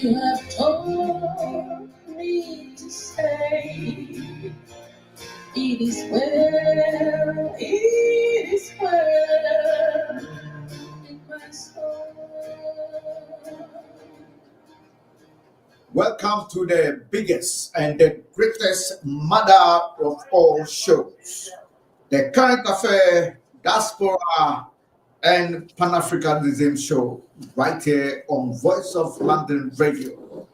You have told me to say, it is well, it is well in my soul. Welcome to the biggest and the greatest mother of all shows, the current affair, diaspora, and Panafricanism show, right here on Voice of London Radio.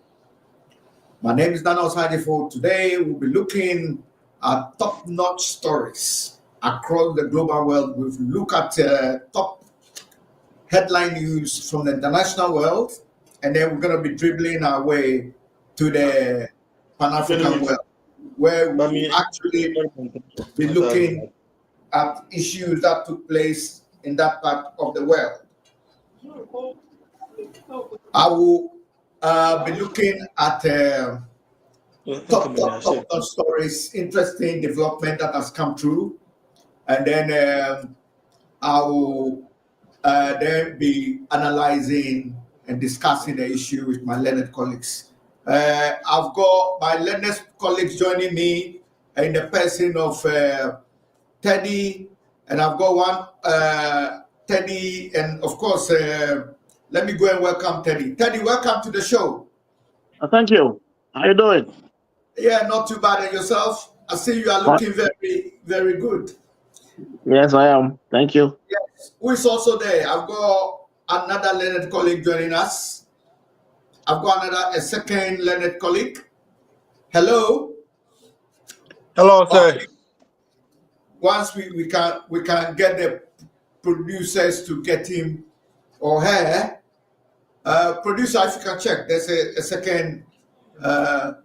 My name is Osagyefo. Today we'll be looking at top-notch stories across the global world. We'll look at top headline news from the international world, and then we're going to be dribbling our way to the Pan-African world, where we actually be looking at issues that took place in that part of the world. I will be looking at top stories, interesting development that has come through, and then I will then be analyzing and discussing the issue with my learned colleagues. I've got my learned colleagues joining me in the person of Teddy, and I've got one Teddy, and of course, let me go and welcome Teddy. Teddy, welcome to the show. Thank you. How you doing? Yeah, not too bad. And yourself? I see you are looking very, very good. Yes, I am. Thank you. Yes. Who is also there? I've got another learned colleague joining us. I've got a second learned colleague. Hello. Hello, sir. Okay. Once we can get the producers to get him or her. Producer, if you can check, there's a second. So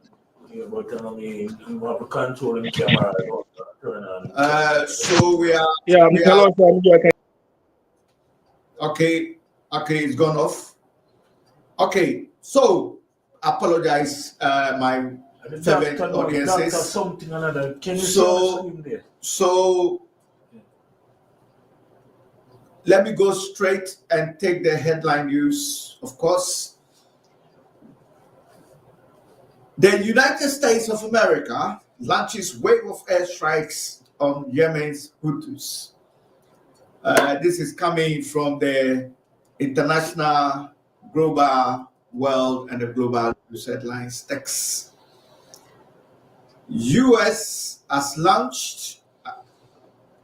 we are. Yeah, hello, sir. Okay, it's gone off. Okay, so apologize, my fervent audiences. So let me go straight and take the headline news, of course. The United States of America launches wave of airstrikes on Yemen's Houthis. This is coming from the international, global world and the global news headlines text. The U.S. has launched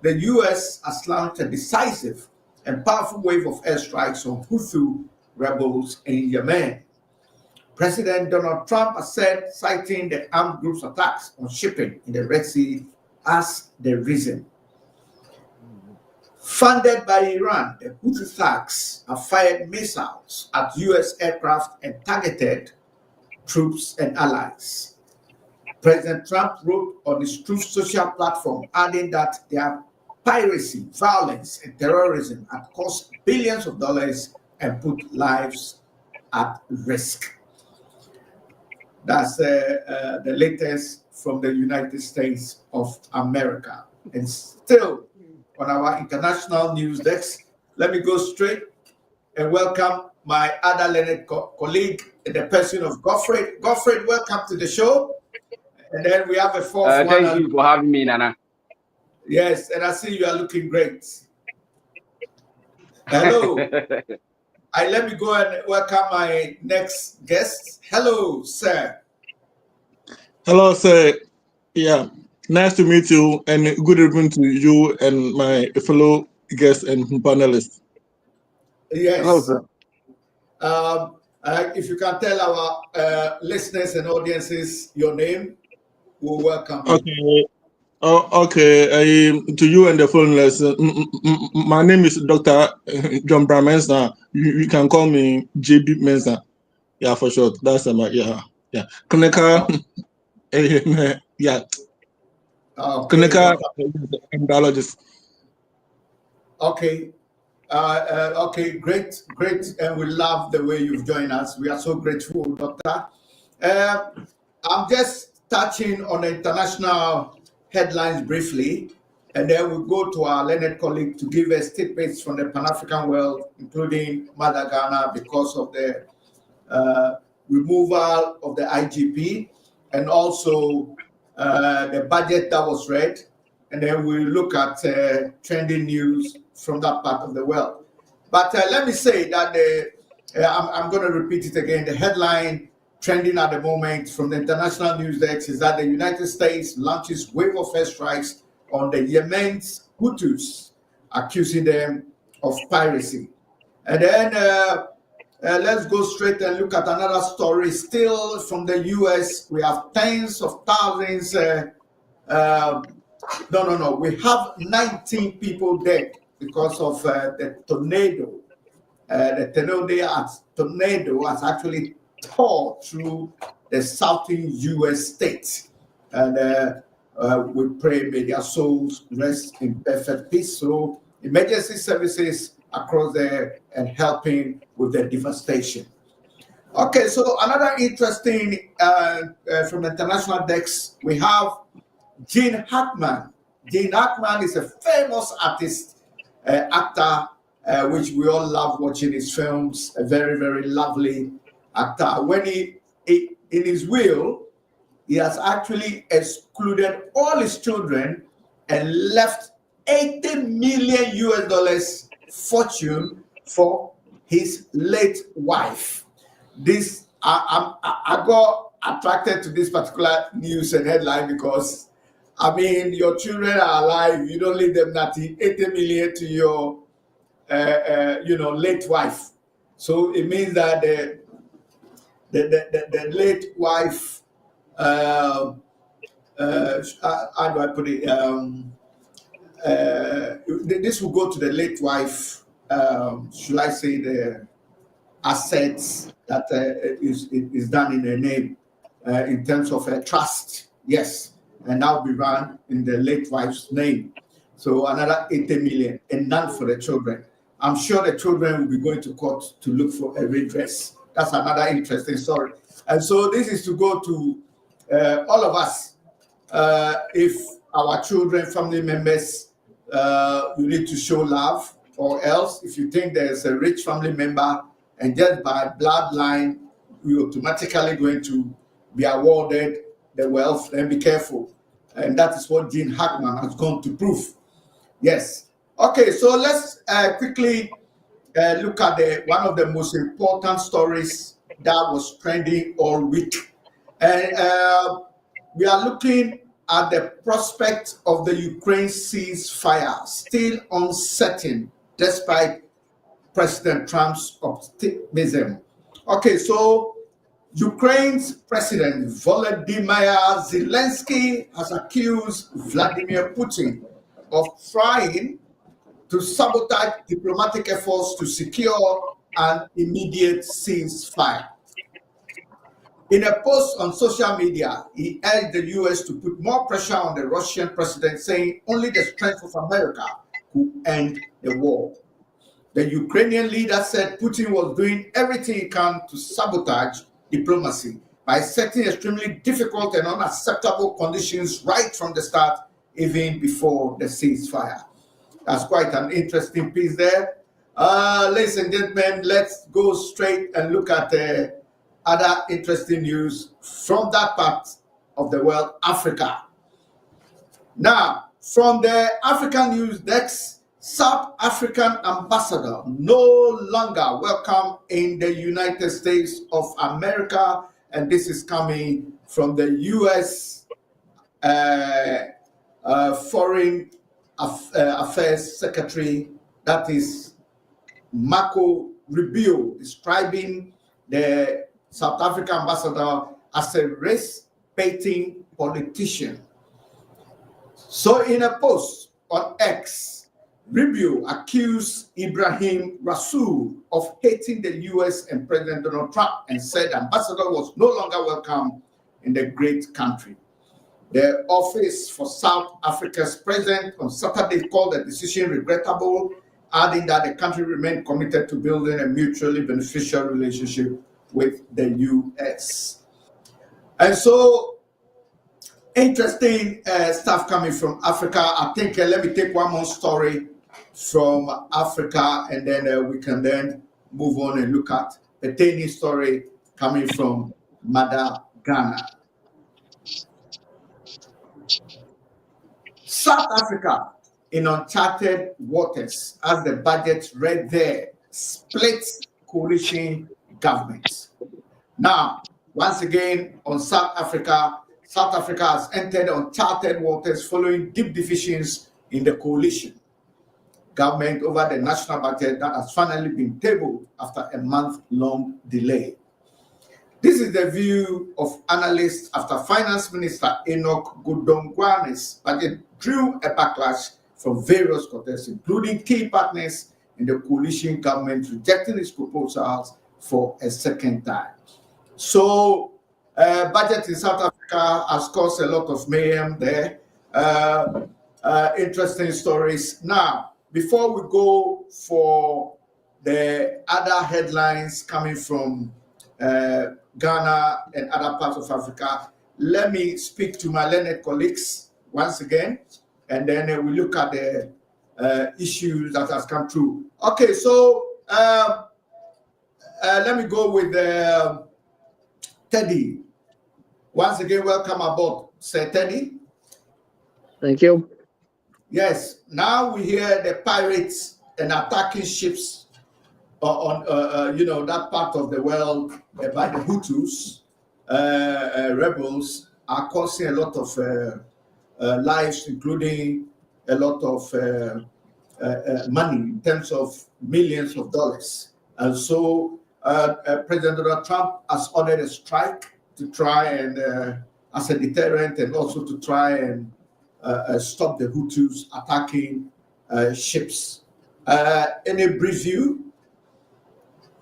a decisive and powerful wave of airstrikes on Houthi rebels in Yemen. President Donald Trump has said, citing the armed groups' attacks on shipping in the Red Sea as the reason. Funded by Iran, the Houthi thugs have fired missiles at U.S. aircraft and targeted troops and allies. President Trump wrote on his Truth social platform, adding that their piracy, violence, and terrorism have cost billions of dollars and put lives at risk. That's the latest from the United States of America. And still on our international news desk, let me go straight and welcome my other learned colleague, the person of Godfrey. Godfrey, welcome to the show. And then we have a fourth one. Thank you for having me, Nana. Yes, and I see you are looking great. Hello. Let me go and welcome my next guest. Hello, sir. Hello, sir. Yeah, nice to meet you, and good evening to you and my fellow guests and panelists. Yes. Hello, sir. If you can tell our listeners and audiences your name, we'll welcome you. Okay. Okay. To you and the foreigners, my name is Dr. John Brown Mensah. You can call me JB Mensah. Yeah, for short. That's yeah. Clinical, yeah. Clinical embryologist. Okay. Okay, great, and we love the way you've joined us. We are so grateful, Doctor. I'm just touching on the international headlines briefly, and then we'll go to our learned colleague to give us tidbits from the Pan-African world, including Mother Ghana, because of the removal of the IGP, and also the budget that was read. And then we look at trending news from that part of the world. But let me say that I'm going to repeat it again. The headline trending at the moment from the international news desk is that the United States launches wave of airstrikes on the Yemen's Houthis, accusing them of piracy. And then let's go straight and look at another story still from the US. We have tens of thousands. No. We have 19 people dead because of the tornado. The tornado has actually tore through the southern US states. And we pray may their souls rest in perfect peace. So emergency services across there and helping with the devastation. Okay, so another interesting from the international desk, we have Gene Hackman. Gene Hackman is a famous artist, actor, which we all love watching his films, a very, very lovely actor. When he in his will, he has actually excluded all his children and left $80 million US fortune for his late wife. This I got attracted to this particular news and headline because I mean your children are alive, you don't leave them nothing. 80 million to your late wife. So it means that the late wife how do I put it? This will go to the late wife. Should I say the assets that is done in her name in terms of a trust? Yes, and that will be run in the late wife's name. So another 80 million, and none for the children. I'm sure the children will be going to court to look for a redress. That's another interesting story. And so this is to go to all of us. If our children, family members, you need to show love, or else if you think there's a rich family member and just by bloodline, you're automatically going to be awarded the wealth, then be careful. And that is what Gene Hackman has gone to prove. Yes. Okay, so let's quickly look at one of the most important stories that was trending all week. And we are looking at the prospect of the Ukraine ceasefire, still uncertain despite President Trump's optimism. Okay, so Ukraine's President Volodymyr Zelensky has accused Vladimir Putin of trying to sabotage diplomatic efforts to secure an immediate ceasefire. In a post on social media, he urged the US to put more pressure on the Russian president, saying only the strength of America could end the war. The Ukrainian leader said Putin was doing everything he can to sabotage diplomacy by setting extremely difficult and unacceptable conditions right from the start, even before the ceasefire. That's quite an interesting piece there. Ladies and gentlemen, let's go straight and look at other interesting news from that part of the world, Africa. Now, from the African news desk, South African ambassador no longer welcome in the United States of America, and this is coming from the U.S. Foreign Affairs Secretary, that is Marco Rubio, describing the South African ambassador as a race-baiting politician. So in a post on X, Rubio accused Ibrahim Rasool of hating the US and President Donald Trump and said the ambassador was no longer welcome in the great country. The Office for South Africa's president on Saturday called the decision regrettable, adding that the country remained committed to building a mutually beneficial relationship with the US. And so, interesting stuff coming from Africa. I think let me take one more story from Africa, and then we can then move on and look at the tiny story coming from Mother Ghana. South Africa in uncharted waters, as the budget read there, split coalition governments. Now, once again, on South Africa has entered uncharted waters following deep divisions in the coalition government over the national budget that has finally been tabled after a month-long delay. This is the view of analysts after Finance Minister Enoch Godongwane's budget drew a backlash from various quarters, including key partners in the coalition government rejecting its proposals for a second time. So, budget in South Africa has caused a lot of mayhem there. Interesting stories. Now, before we go for the other headlines coming from Ghana and other parts of Africa, let me speak to my learned colleagues once again, and then we look at the issues that has come through. Okay, so let me go with Teddy. Once again, welcome aboard, Sir Teddy. Thank you. Yes, now we hear the pirates and attacking ships on that part of the world by the Hutus rebels are causing a lot of lives, including a lot of money in terms of millions of dollars. And so President Donald Trump has ordered a strike to try and as a deterrent, and also to try and stop the Hutus attacking ships. Any brief view?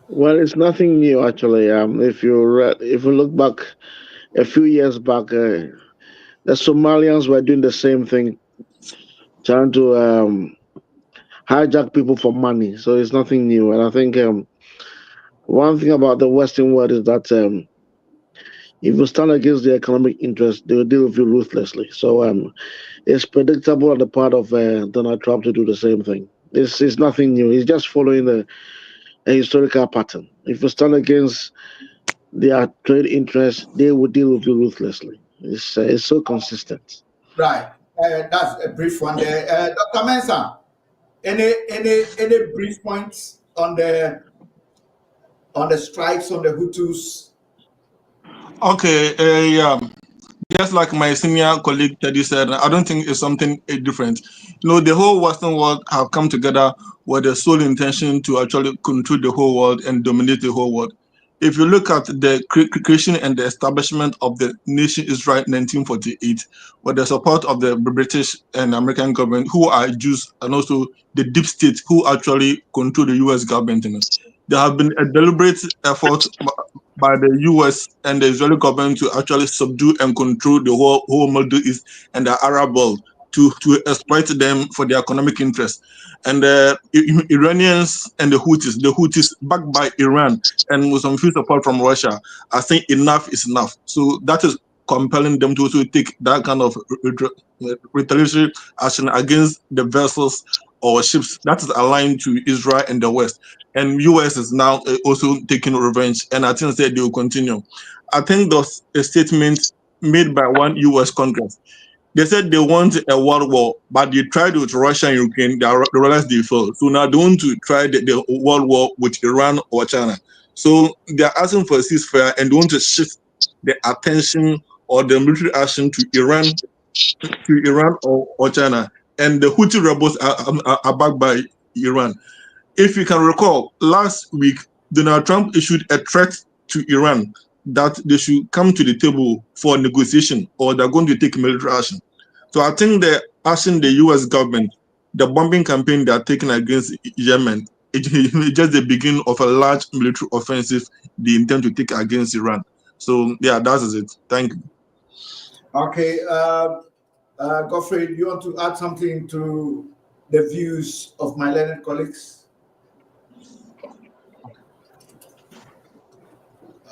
Well, it's nothing new actually. If you look back a few years back, the Somalians were doing the same thing, trying to hijack people for money. So it's nothing new. And I think one thing about the Western world is that if you stand against the economic interest, they will deal with you ruthlessly. So it's predictable on the part of Donald Trump to do the same thing. It's nothing new. He's just following a historical pattern. If you stand against their trade interests, they will deal with you ruthlessly. It's so consistent. Right. That's a brief one there. Dr. Mensah, any brief points on the strikes on the Hutus? Okay, yeah. Just like my senior colleague Teddy said, I don't think it's something different. The whole Western world have come together with the sole intention to actually control the whole world and dominate the whole world. If you look at the creation and the establishment of the nation Israel in 1948, with the support of the British and American government, who are Jews, and also the deep state, who actually control the U.S. government, there have been a deliberate effort by the U.S. and the Israeli government to actually subdue and control the whole Middle East and the Arab world to exploit them for their economic interests. And the Iranians and the Houthis backed by Iran and with some few support from Russia are saying enough is enough. So that is compelling them to also take that kind of retaliatory action against the vessels or ships that is aligned to Israel and the West. And U.S. is now also taking revenge, and I think that they will continue. I think there's a statement made by one U.S. Congress. They said they want a world war, but they tried with Russia and Ukraine. They realized they failed. So now they want to try the world war with Iran or China. So they're asking for a ceasefire and they want to shift the attention or the military action to Iran or China. And the Houthi rebels are backed by Iran. If you can recall, last week, Donald Trump issued a threat to Iran that they should come to the table for negotiation or they're going to take military action. So I think the action the U.S. government, the bombing campaign they're taking against Yemen, it's just the beginning of a large military offensive they intend to take against Iran. So yeah, that is it. Thank you. Okay. Godfrey, you want to add something to the views of my learned colleagues?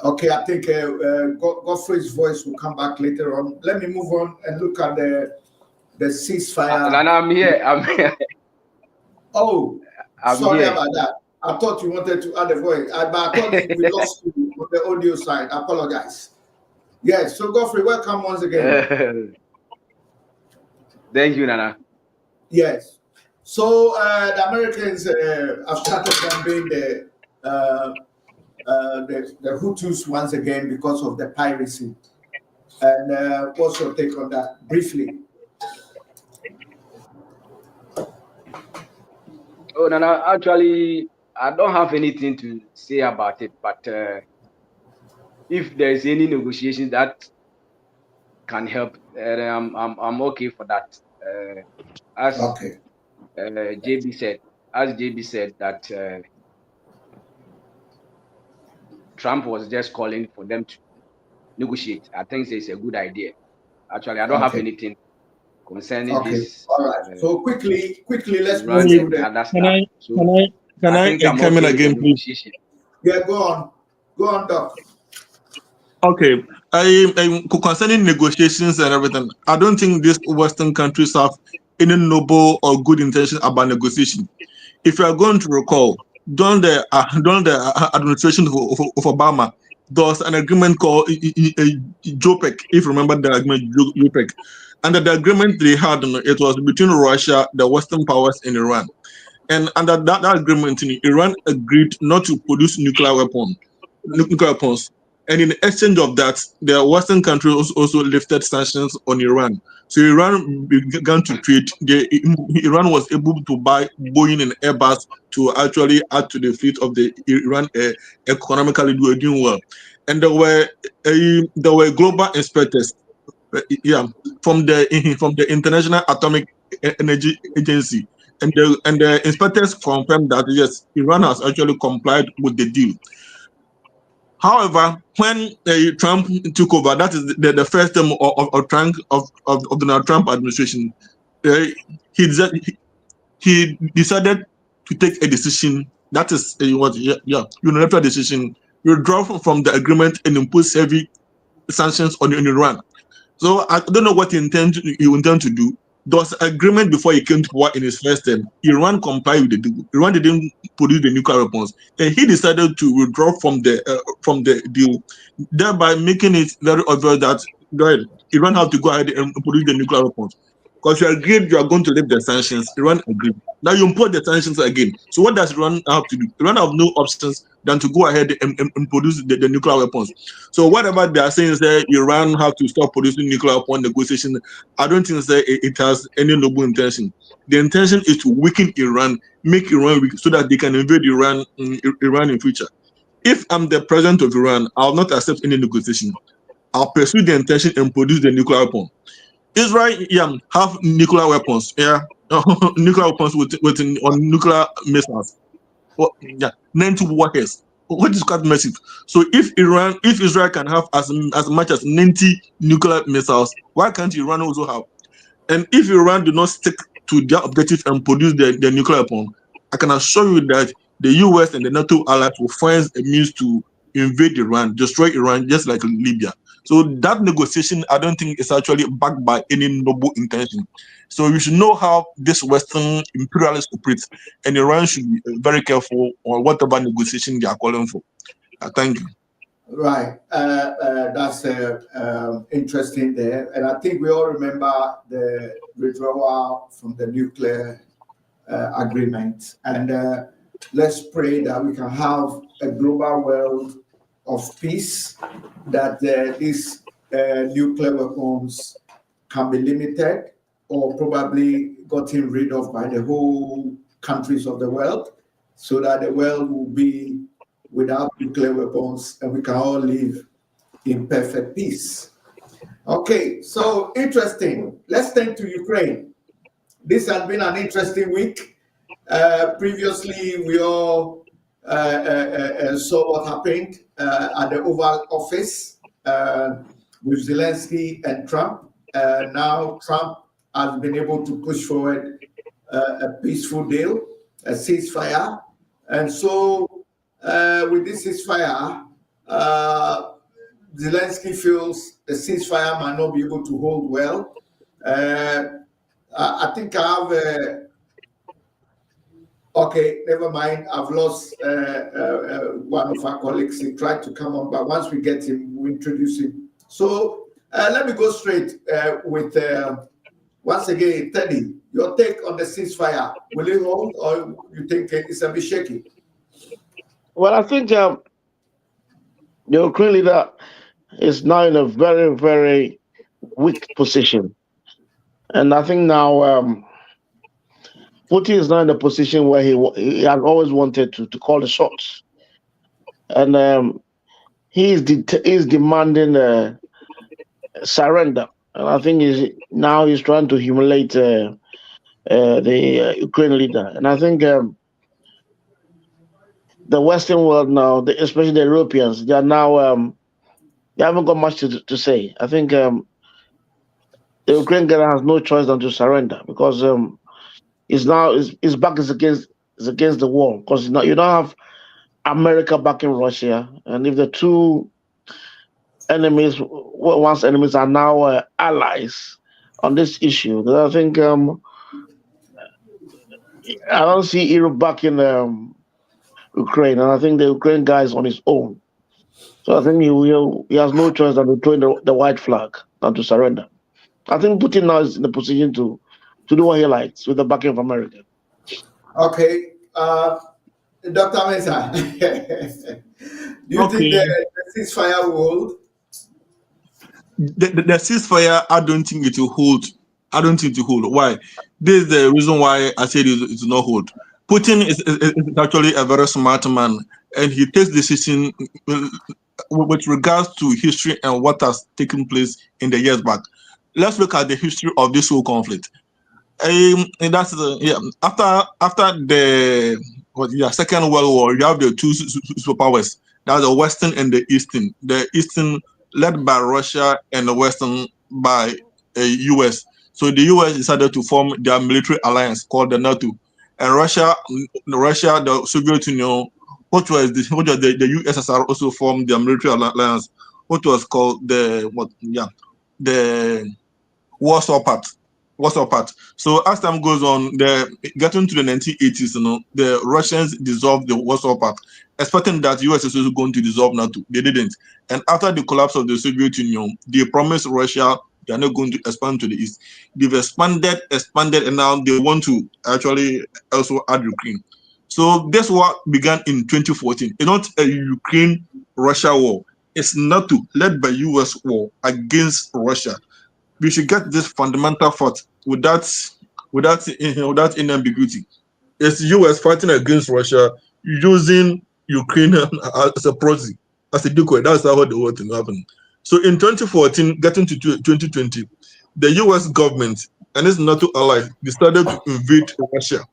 Okay, I think Godfrey's voice will come back later on. Let me move on and look at the ceasefire. And I'm here. Oh, I'm sorry here. about that. I thought you wanted to add a voice, but I thought we lost you on the audio side. I apologize. Yes, so Godfrey, welcome once again. Thank you, Nana. Yes. So the Americans have started bombing the Hutus once again because of the piracy. And what's your take on that briefly? Oh, Nana, actually, I don't have anything to say about it, but if there is any negotiation that can help, I'm okay for that. As Okay. JB said that Trump was just calling for them to negotiate. I think it's a good idea. Actually, I don't have anything concerning this. All right. So quickly, let's run move through and that. other stuff. So I think I'm come in okay again, with the please? negotiation. Yeah, go on, Doc. Okay. Concerning negotiations and everything, I don't think these Western countries have any noble or good intention about negotiation. If you are going to recall, during the administration of Obama, there was an agreement called JOPEC, if you remember the agreement JOPEC. Under the agreement they had, it was between Russia, the Western powers, and Iran. And under that agreement, Iran agreed not to produce nuclear weapons. And in exchange of that, the Western countries also lifted sanctions on Iran. So Iran began to trade. Iran was able to buy Boeing and Airbus to actually add to the fleet of the Iran economically doing well. And there were global inspectors, from the International Atomic Energy Agency, and the inspectors confirmed that yes, Iran has actually complied with the deal. However, when Trump took over, that is the first term of Donald Trump administration, he decided to take a decision that is unilateral decision, withdraw from the agreement and impose heavy sanctions on Iran. So I don't know what you intend to do. There was agreement before he came to power in his first term. Iran complied with the deal. Iran didn't produce the nuclear weapons, and he decided to withdraw from the deal, thereby making it very obvious that Iran have to go ahead and produce the nuclear weapons. Because you agreed you are going to lift the sanctions. Iran agreed. Now you impose the sanctions again. So what does Iran have to do? Iran have no options than to go ahead and produce the nuclear weapons. So whatever they are saying is that Iran have to stop producing nuclear upon negotiation, I don't think that it has any noble intention. The intention is to weaken Iran, make Iran weak, so that they can invade Iran in future. If I'm the president of Iran, I'll not accept any negotiation. I'll pursue the intention and produce the nuclear weapon. Israel, have nuclear weapons, nuclear weapons on nuclear missiles. 90 warheads, which is quite massive. So if Israel can have as much as 90 nuclear missiles, why can't Iran also have? And if Iran do not stick to their objective and produce the nuclear weapon, I can assure you that the US and the NATO allies will find a means to invade Iran, destroy Iran, just like Libya. So that negotiation, I don't think is actually backed by any noble intention. So you should know how this Western imperialists operate, and Iran should be very careful on whatever negotiation they are calling for. Thank you. Right. That's interesting there. And I think we all remember the withdrawal from the nuclear agreement. And let's pray that we can have a global world of peace, that these nuclear weapons can be limited or probably gotten rid of by the whole countries of the world, so that the world will be without nuclear weapons and we can all live in perfect peace. Okay, so interesting. Let's turn to Ukraine. This has been an interesting week. Previously, we all saw what happened at the Oval Office with Zelensky and Trump. Now Trump has been able to push forward a peaceful deal, a ceasefire. And so with this ceasefire, Zelensky feels the ceasefire might not be able to hold well. I think I have Okay, never mind. I've lost one of our colleagues. He tried to come on, but once we get him, we introduce him. So let me go straight with once again, Teddy. Your take on the ceasefire? Will it hold, or you think it's a bit shaky? Well, I think the Ukraine leader is now in a very, very weak position. And I think now Putin is now in a position where he has always wanted to call the shots. And he's demanding surrender. And I think he's trying to humiliate the Ukraine leader. And I think the Western world now, especially the Europeans, they are now they haven't got much to say. I think the Ukraine guy has no choice than to surrender because his back is against the wall because you don't have America backing Russia, and if the two enemies, once enemies, are now allies on this issue, then I think I don't see Europe backing Ukraine, and I think the Ukraine guy is on his own. So I think he has no choice than to throw the white flag than to surrender. I think Putin now is in the position to do what he likes with the backing of America. Okay, Dr. Mensah, do you think the ceasefire will hold? The ceasefire, I don't think it will hold. I don't think it will hold. Why? This is the reason why I said it will not hold. Putin is actually a very smart man, and he takes decisions with regards to history and what has taken place in the years back. Let's look at the history of this whole conflict. And that's after the Second World War, you have the two superpowers. That's the Western and the Eastern. The Eastern led by Russia and the Western by US. So the US decided to form their military alliance called the NATO. And Russia, the Soviet Union, which was the USSR, also formed their military alliance, which was called the Warsaw Pact. So as time goes on, getting to the 1980s, the Russians dissolved the Warsaw Pact, expecting that US is also going to dissolve NATO. They didn't. And after the collapse of the Soviet Union, they promised Russia they are not going to expand to the east. They've expanded, and now they want to actually also add Ukraine. So this war began in 2014. It's not a Ukraine-Russia war. It's NATO led by US war against Russia. We should get this fundamental thought without any ambiguity. It's US fighting against Russia using Ukraine as a proxy, as a decoy. That's how the whole thing happened. So in 2014, getting to 2020, the US government and its NATO allies decided to invade Russia.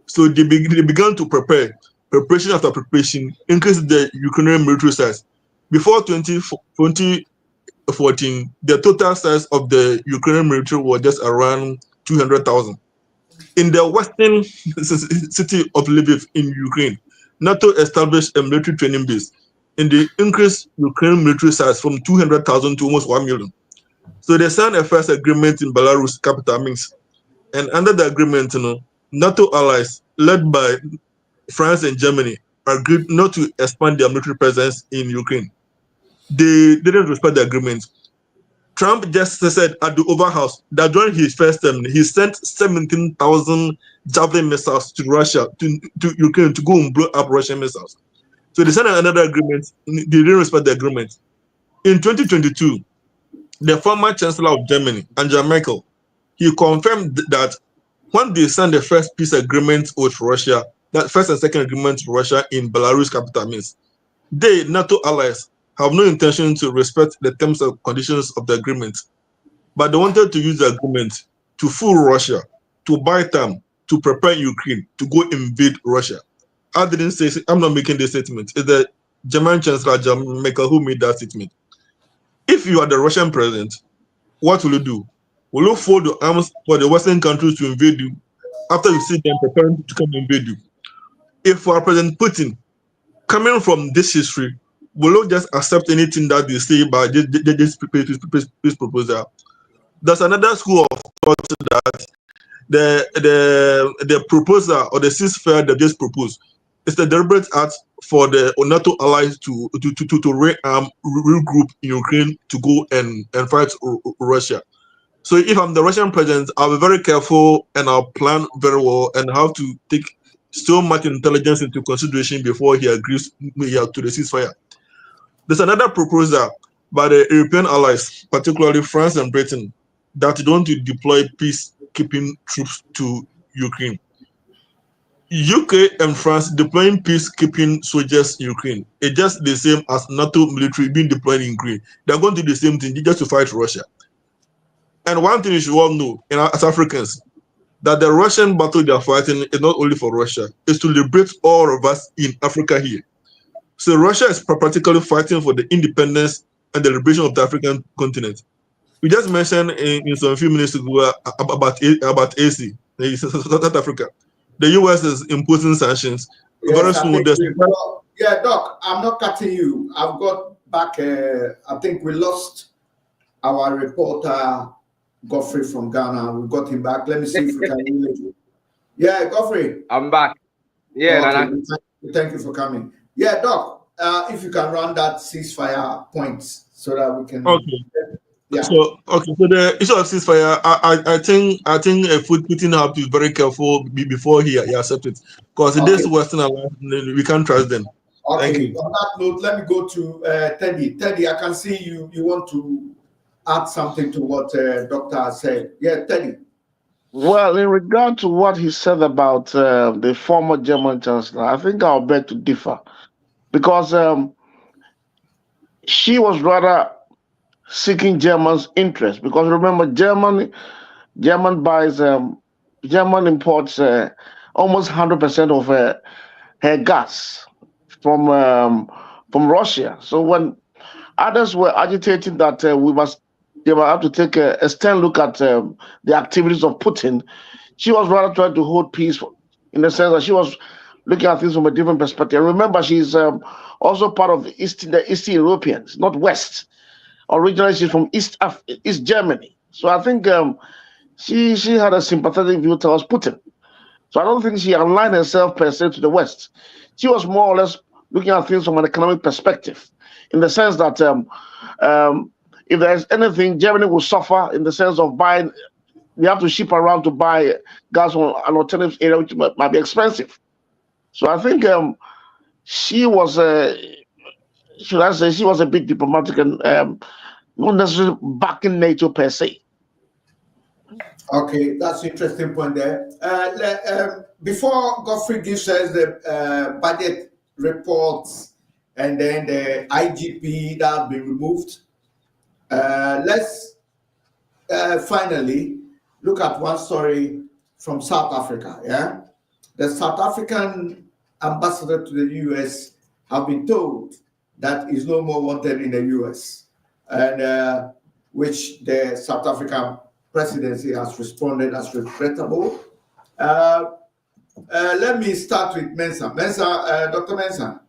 So they began to preparation after preparation, increase the Ukrainian military size. Before 2014, the total size of the Ukrainian military was just around 200,000. In the western city of Lviv in Ukraine, NATO established a military training base, and they increased Ukrainian military size from 200,000 to almost 1 million. So they signed a first agreement in Belarus, capital Minsk. And under the agreement, NATO allies led by France and Germany agreed not to expand their military presence in Ukraine. They didn't respect the agreement. Trump just said at the Oval House that during his first term, he sent 17,000 Javelin missiles to Russia, to Ukraine, to go and blow up Russian missiles. So they signed another agreement. They didn't respect the agreement. In 2022, the former Chancellor of Germany, Angela Merkel, he confirmed that when they signed the first peace agreement with Russia, that first and second agreement with Russia in Belarus, capital Minsk, they, NATO allies, have no intention to respect the terms and conditions of the agreement, but they wanted to use the agreement to fool Russia, to buy time, to prepare Ukraine to go invade Russia. I didn't say, I'm not making this statement. It's the German Chancellor, Angela Merkel, who made that statement. If you are the Russian president, what will you do? Will you fold your arms for the Western countries to invade you after you see them preparing to come invade you? If you are President Putin, coming from this history, will you just accept anything that they say by this proposal? There's another school of thought that the proposal or the ceasefire they just proposed is the deliberate act for the NATO allies to regroup in Ukraine to go and fight Russia. So if I'm the Russian president, I'll be very careful and I'll plan very well and have to take so much intelligence into consideration before he agrees to the ceasefire. There's another proposal by the European allies, particularly France and Britain, that they want to deploy peacekeeping troops to Ukraine. UK and France deploying peacekeeping soldiers in Ukraine is just the same as NATO military being deployed in Ukraine. They're going to do the same thing just to fight Russia. And one thing you should all know, as Africans, that the Russian battle they are fighting is not only for Russia, it's to liberate all of us in Africa here. So Russia is practically fighting for the independence and the liberation of the African continent. We just mentioned in some few minutes ago about AC, South Africa. The US is imposing sanctions. Yes, Very soon, yeah, Doc, I'm not cutting you. I've got back, I think we lost our reporter, Godfrey from Ghana. We got him back. Let me see if we can. Yeah, Godfrey. I'm back. Yeah, okay. Nana. Thank you for coming. Yeah, Doc, if you can run that ceasefire points so that we can. Okay. Yeah. So the issue of ceasefire, I think Putin have to be very careful before he accepts it, because this Western alliance we can't trust them. Okay. Thank you. On that note, let me go to Teddy. Teddy, I can see you want to add something to what Doctor said. Yeah, Teddy. Well, in regard to what he said about the former German chancellor, I think I'll beg to differ, because she was rather seeking Germans' interest. Because remember, German imports almost 100% of her gas from Russia. So when others were agitating that they will have to take a stern look at the activities of Putin, she was rather trying to hold peace, in the sense that she was looking at things from a different perspective. Remember, she's also part of the Eastern Europeans, not West. Originally, she's from East Germany. So I think she had a sympathetic view towards Putin. So I don't think she aligned herself per se to the West. She was more or less looking at things from an economic perspective, in the sense that if there's anything, Germany will suffer in the sense of buying. We have to ship around to buy gas on an alternative area, which might be expensive. So I think she was, should I say, she was a bit diplomatic and not necessarily backing NATO per se. Okay, that's an interesting point there. Before Godfrey gives us the budget reports and then the IGP that has been removed, let's finally look at one story from South Africa. Yeah, the South African ambassador to the US have been told that is no more wanted in the US, and which the South African presidency has responded as regrettable. Let me start with Mensah. Dr. Mensah,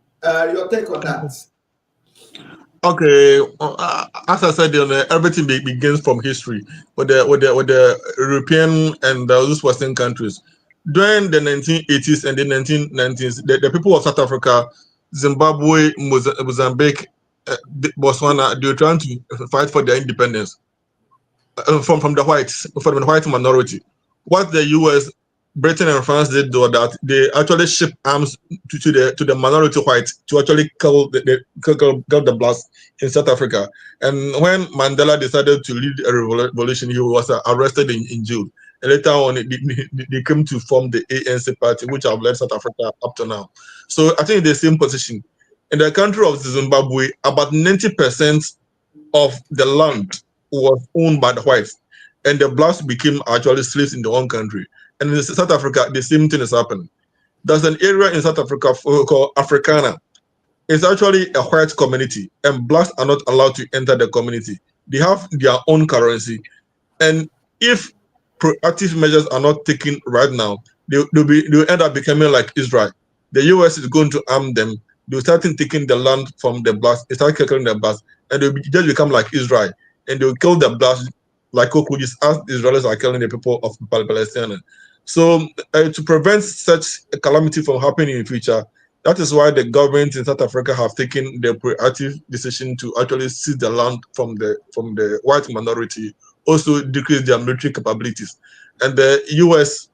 your take on that? Okay, as I said, everything begins from history with the European and those Western countries. During the 1980s and the 1990s, the people of South Africa, Zimbabwe, Mozambique, Botswana, they were trying to fight for their independence from the whites, from the white minority. What the US, Britain, and France did was that they actually shipped arms to the minority whites to actually kill the blacks in South Africa. And when Mandela decided to lead a revolution, he was arrested in jail. And later on, they came to form the ANC party, which have led South Africa up to now. So I think the same position. In the country of Zimbabwe, about 90% of the land was owned by the whites, and the blacks became actually slaves in their own country. And in South Africa, the same thing is happening. There's an area in South Africa called Africana. It's actually a white community, and blacks are not allowed to enter the community. They have their own currency, and if proactive measures are not taken right now, they'll end up becoming like Israel. The US is going to arm them. They'll start taking the land from the blacks. They start killing the blacks, and they'll just become like Israel, and they'll kill the blacks like cockroaches, as Israelis are killing the people of Palestine. So to prevent such a calamity from happening in the future, that is why the government in South Africa have taken the proactive decision to actually seize the land from the white minority, also decrease their military capabilities. And the US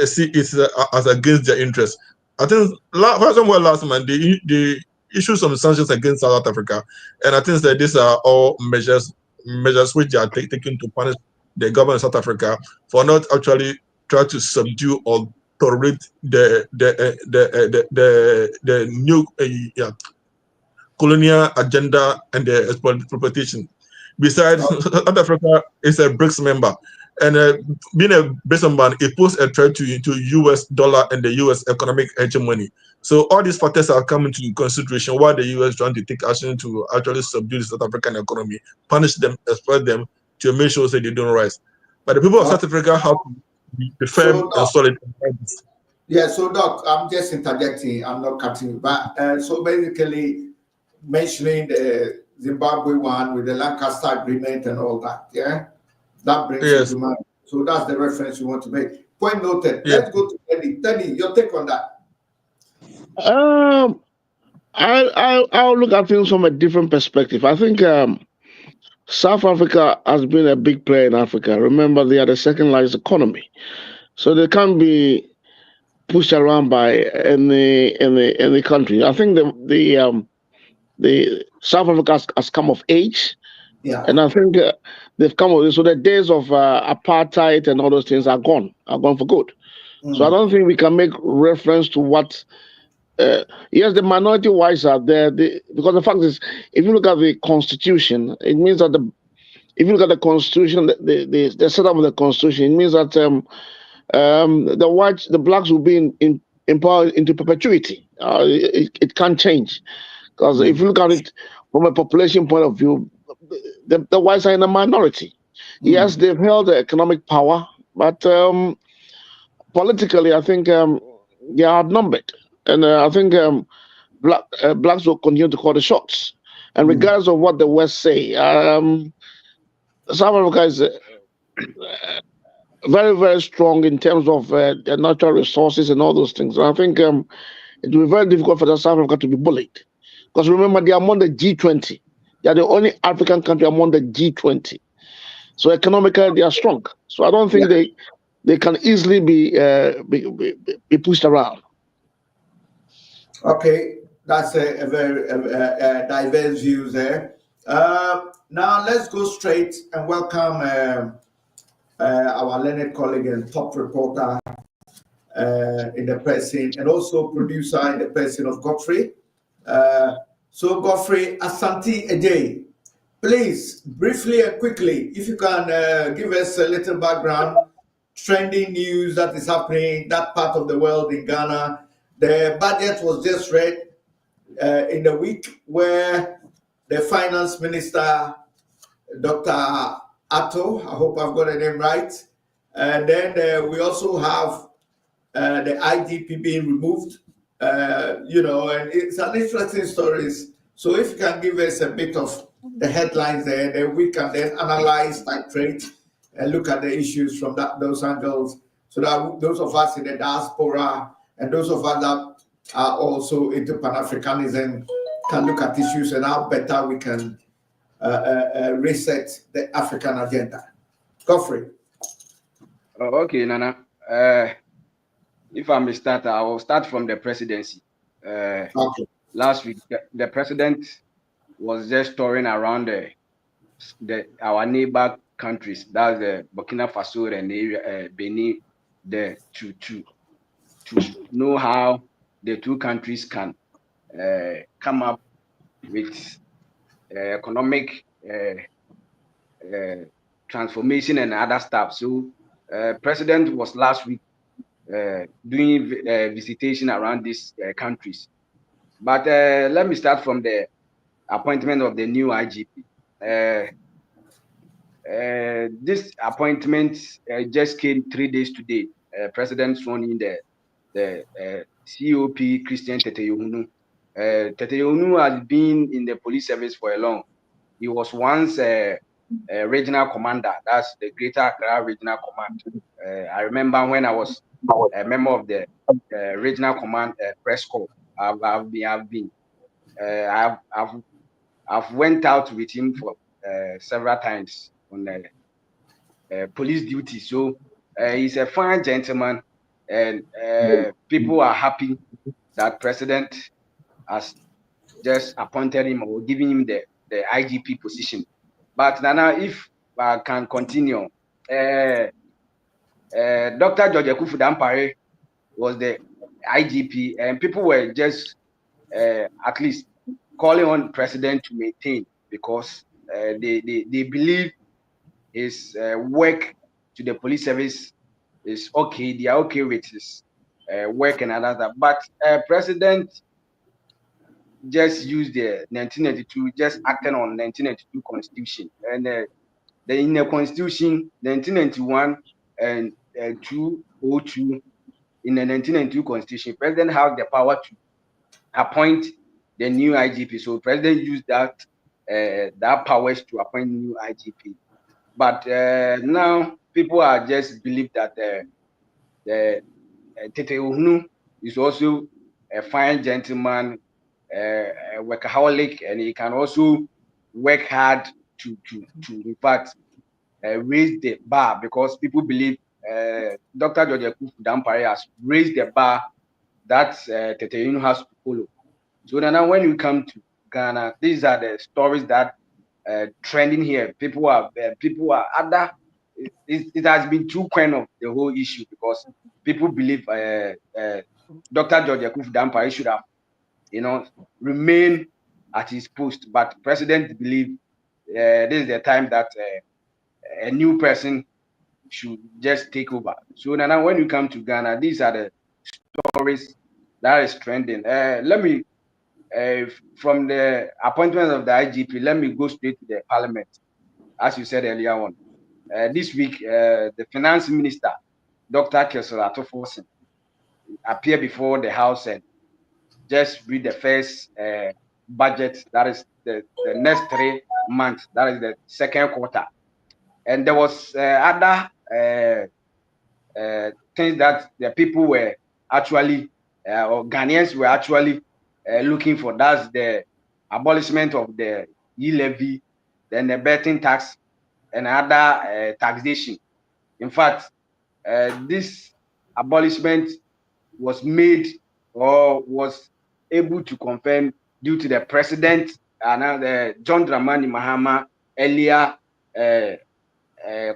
see it as against their interest. I think last month they issued some sanctions against South Africa, and I think that these are all measures which they are taking to punish the government of South Africa for not actually try to subdue or tolerate the new colonial agenda and the exploitation. Besides, South Africa is a BRICS member, and being a BRICS member, it poses a threat to US dollar and the US economic hegemony. So all these factors are coming into consideration while the US trying to take action to actually subdue the South African economy, punish them, exploit them to make sure that they don't rise. But the people of South Africa have to be firm and solid. Yeah, so Doc, I'm just interjecting. I'm not cutting you. But so basically, mentioning the Zimbabwe one with the Lancaster Agreement and all that, yeah? That brings you to mind. So that's the reference you want to make. Point noted. Let's go to Teddy. Teddy, your take on that. I'll look at things from a different perspective. I think South Africa has been a big player in Africa. Remember, they are the second largest economy, so they can't be pushed around by any country. I think the South Africa has come of age, and I think they've come of. So the days of apartheid and all those things are gone for good. So I don't think we can make reference to what. Yes, the minority whites are there because the fact is, if you look at the constitution, it means that if you look at the constitution, the setup of the constitution, it means that the blacks will be in power into perpetuity. It can't change because if you look at it from a population point of view, the whites are in a minority. Yes, they've held the economic power, but politically, I think they are outnumbered. And I think blacks will continue to call the shots. And regardless of what the West say, South Africa is very, very strong in terms of their natural resources and all those things. And I think it will be very difficult for South Africa to be bullied. Because remember, they are among the G20. They are the only African country among the G20. So economically, they are strong. So I don't think they can easily be pushed around. Okay, that's a very diverse view there. Now let's go straight and welcome our learned colleague and top reporter in the person and also producer in the person of Godfrey. So Godfrey Asante Ejay, please briefly and quickly, if you can give us a little background, trending news that is happening in that part of the world in Ghana. The budget was just read in the week where the finance minister, Dr. Atto, I hope I've got the name right, and then we also have the IGP being removed, and it's an interesting story. So if you can give us a bit of the headlines there, then we can then analyze that trade and look at the issues from those angles, so that those of us in the diaspora and those of us that are also into Panafricanism can look at issues and how better we can reset the African agenda. Godfrey. Okay, Nana. If I may start, I will start from the presidency. Okay. Last week, the president was just touring around our neighbor countries, that's the Burkina Faso and Benin, to know how the two countries can come up with economic transformation and other stuff. So, president was last week doing visitation around these countries. But let me start from the appointment of the new IGP. This appointment just came 3 days today. President sworn in the COP Christian Teteyohunu. Teteyohunu has been in the police service for a long. He was once regional commander. That's the Greater Accra Regional Command. I remember when I was a member of the regional command press corps. I've went out with him for several times on police duty. So he's a fine gentleman, and people are happy that president has just appointed him or giving him the IGP position. But Nana, if I can continue, Dr. George Akufu Dampare was the IGP, and people were just at least calling on president to maintain, because they believe his work to the police service is okay. They are okay with his work and another. But president just used the 1992, just acting on 1992 constitution, and in the constitution 1991 and 202, in the 1992 constitution, president has the power to appoint the new IGP. So president used that powers to appoint new IGP. But now people are just believe that the Tete Uhunu is also a fine gentleman, a workaholic, and he can also work hard to in fact raise the bar, because people believe Dr. George Akufu Dampare has raised the bar that Tete Uhunu has to follow. So now when you come to Ghana, these are the stories that trending here. People are other. It has been too kind of the whole issue, because people believe Dr. George Akufu Dampare should have, remain at his post, but president believe this is the time that a new person should just take over. So now when you come to Ghana, these are the stories that is trending. Let me from the appointment of the IGP, let me go straight to the parliament. As you said earlier on, this week, the finance minister, Dr. Kessel Atoforsen, appeared before the House and just read the first budget, that is the next 3 months, that is the second quarter. And there was other things that the people were actually, or Ghanaians were actually looking for. That's the abolishment of the e-levy, then the betting tax, and other taxation. In fact, this abolishment was made or was able to confirm due to the president, John Dramani Mahama, earlier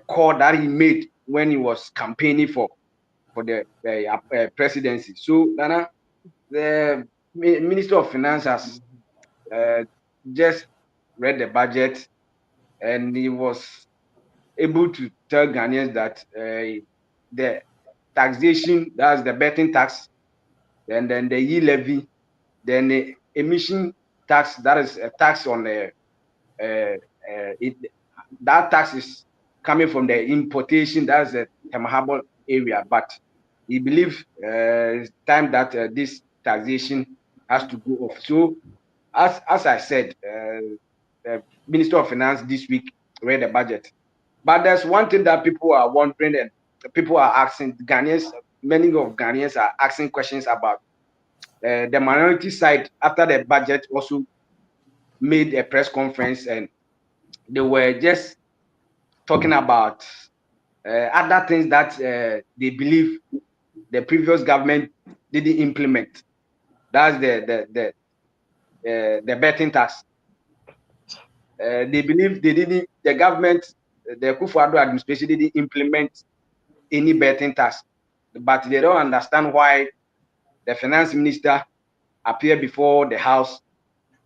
call that he made when he was campaigning for the presidency. So, Nana, the Minister of Finance has just read the budget, and he was able to tell Ghanaians that the taxation, that's the betting tax, and then the e-levy, then the emission tax, that is a tax on the that tax is coming from the importation, that's the Temahabo area. But he believes it's time that this taxation has to go off. So, as I said, the Minister of Finance this week read the budget. But there's one thing that people are wondering, and people are asking, Ghanaians, many of Ghanaians are asking questions about the minority side. After the budget also made a press conference, and they were just talking about other things that they believe the previous government didn't implement. That's the betting tax. They believe the government, the Kufuor administration didn't implement any betting tax, but they don't understand why the finance minister appeared before the House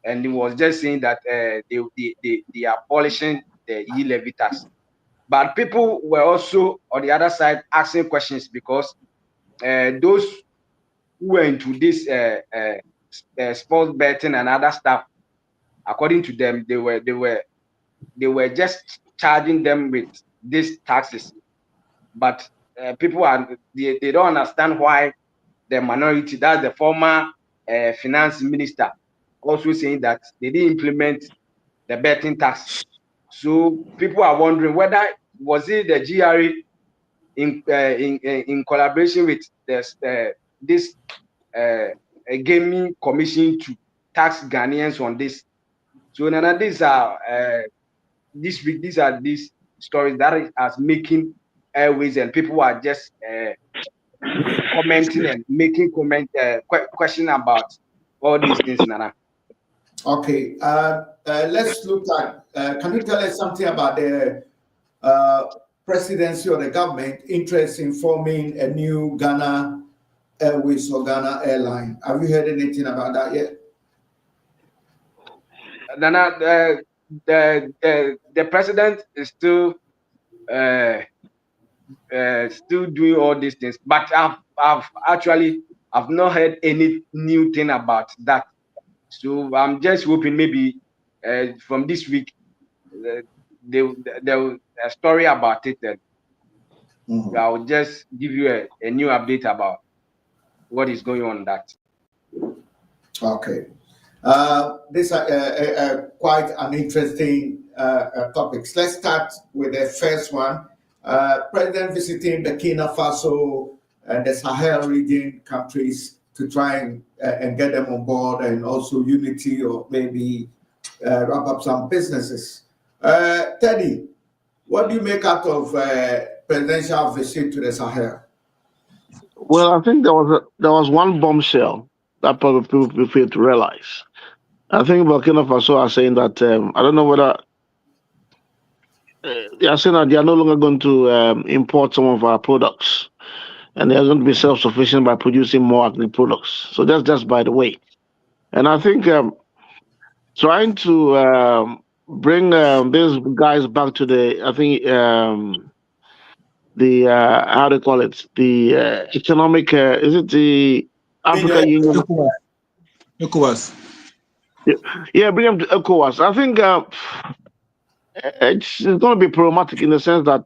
and he was just saying that they are abolishing the e-levy tax. But people were also on the other side asking questions, because those who were into this sports betting and other stuff, according to them, they were just charging them with these taxes. But people they don't understand why the minority, that's the former finance minister, also saying that they didn't implement the betting tax. So people are wondering whether was it the GRA in collaboration with this gaming commission to tax Ghanaians on this. So now these are this week. These are these stories that is making airways, and people are just commenting and making question about all these things, Nana. Okay, let's look at. Can you tell us something about the presidency or the government interest in forming a new Ghana Airways or Ghana Airline? Have you heard anything about that yet? Nana, the president is still doing all these things, but I've not heard any new thing about that. So I'm just hoping maybe from this week there a story about it, and I'll just give you a new update about what is going on that. Okay. These are quite an interesting topics. Let's start with the first one. President visiting Burkina Faso and the Sahel region countries to try and get them on board, and also unity, or maybe wrap up some businesses. Teddy, what do you make out of presidential visit to the Sahel? Well, I think there was one bombshell that probably people fail to realize. I think Burkina Faso are saying that I don't know whether they are saying that they are no longer going to import some of our products, and they are going to be self-sufficient by producing more agri products. So that's just by the way. And I think trying to bring these guys back to the, I think the how do you call it, the economic, is it the Africa Union? ECOWAS. Yeah, bring them to ECOWAS. I think it's going to be problematic in the sense that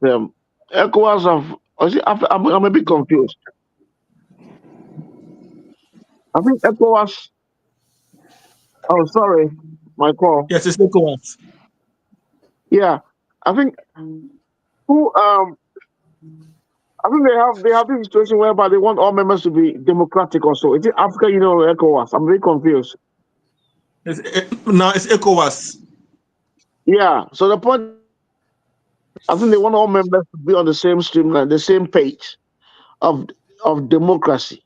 ECOWAS have. I'm a bit confused. I think ECOWAS. Oh, sorry, my call. Yes, it's ECOWAS. Yeah, I think who I think they have this situation whereby they want all members to be democratic also. Is it Africa Union or ECOWAS? I'm very confused. Now it's ECOWAS. Yeah. So the point, I think they want all members to be on the same streamline, the same page of democracy.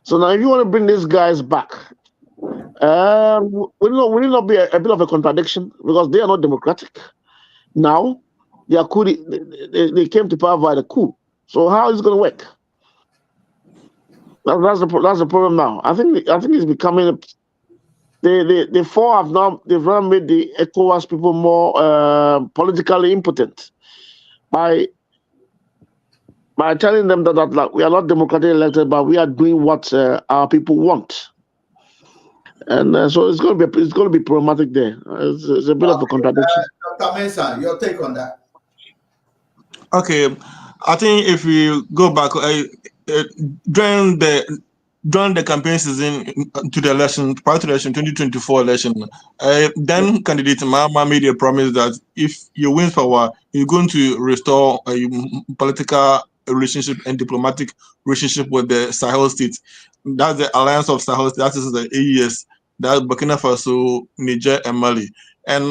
So now, if you want to bring these guys back, will it not be a bit of a contradiction because they are not democratic now? They are coup. They came to power via the coup. So how is it going to work? That's the problem now. I think it's becoming. The four have now made the ECOWAS people more politically impotent by telling them that like, we are not democratically elected, but we are doing what our people want. And so it's going to be problematic there. It's a bit of a contradiction. Dr. Mensah, your take on that? Okay, I think if we go back during the campaign season to the election, prior to the election, 2024 election, then candidate Mahama made a promise that if you win power, you're going to restore a political relationship and diplomatic relationship with the Sahel states. That's the Alliance of Sahel States. That is the AES. That's Burkina Faso, Niger, and Mali. And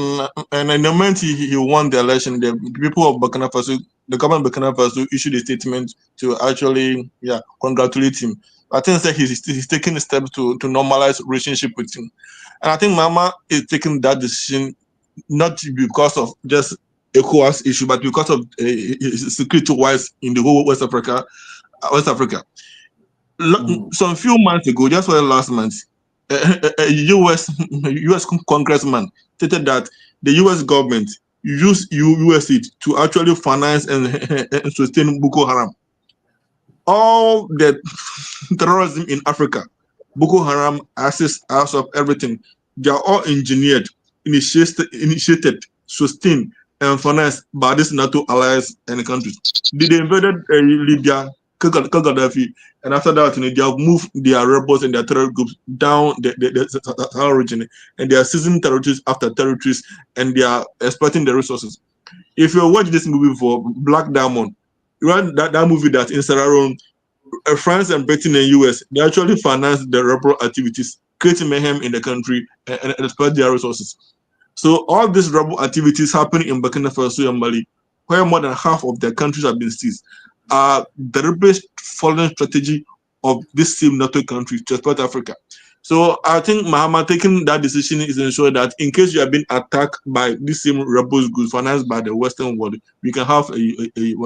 in the moment he won the election, the people of Burkina Faso, the government of Burkina Faso issued a statement to actually congratulate him. I think that he's taking steps to normalize relationship with him. And I think Mama is taking that decision not because of just ECOWAS issue, but because of security-wise in the whole West Africa. Some few months ago, just for last month, a U.S. congressman stated that the U.S. government used USAID to actually finance and sustain Boko Haram. All the terrorism in Africa, Boko Haram, ISIS, of everything, they are all engineered, initiated, sustained, and financed by these NATO allies and countries. They invaded Libya, Gaddafi, and after that, they have moved their rebels and their terror groups down the Sahel region, and they are seizing territories after territories, and they are exploiting the resources. If you watch this movie before, Black Diamond, you know that movie that in Sierra France and Britain and US, they actually finance the rebel activities, creating mayhem in the country and exploit their resources. So all these rebel activities happen in Burkina Faso and Mali, where more than half of their countries have been seized, are the deliberate foreign strategy of this same NATO country to exploit Africa. So I think Mahama taking that decision is ensure that in case you have been attacked by this same rebels groups financed by the Western world, we can have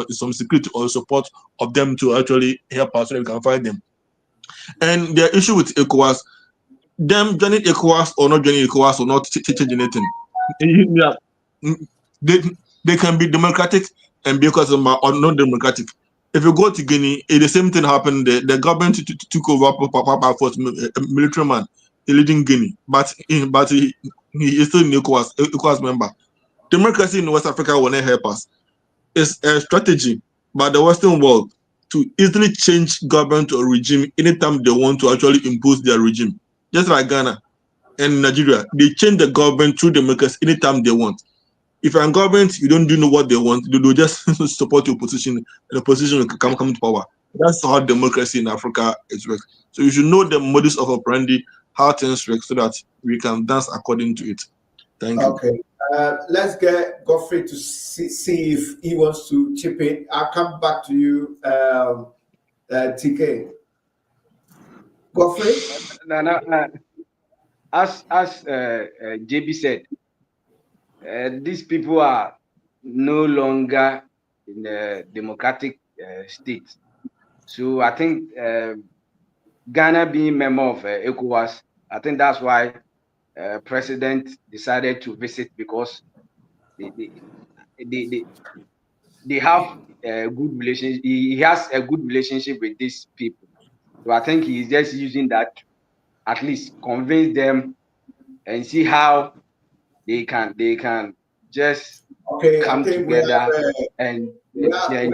some security or support of them to actually help us so that we can fight them. And the issue with ECOWAS, them joining ECOWAS or not joining ECOWAS or not changing anything. Yeah. They can be democratic and because of or not democratic. If you go to Guinea, the same thing happened. The government took over by force, military man, leading Guinea, but he is still an ECOWAS member. Democracy in West Africa will not help us. It's a strategy by the Western world to easily change government or regime anytime they want to actually impose their regime. Just like Ghana and Nigeria, they change the government through democracy anytime they want. If you're in government, you don't know what they want. They'll just support your position, and the opposition will come to power. That's how democracy in Africa is works. So you should know the modus of operandi, how things work, so that we can dance according to it. Thank you. Okay. Let's get Godfrey to see if he wants to chip in. I'll come back to you, TK. Godfrey? As JB said, these people are no longer in a democratic state. So I think Ghana being member of ECOWAS, I think that's why President decided to visit, because they have a good relationship. He has a good relationship with these people. So I think he's just using that to at least convince them and see how they can just come together and join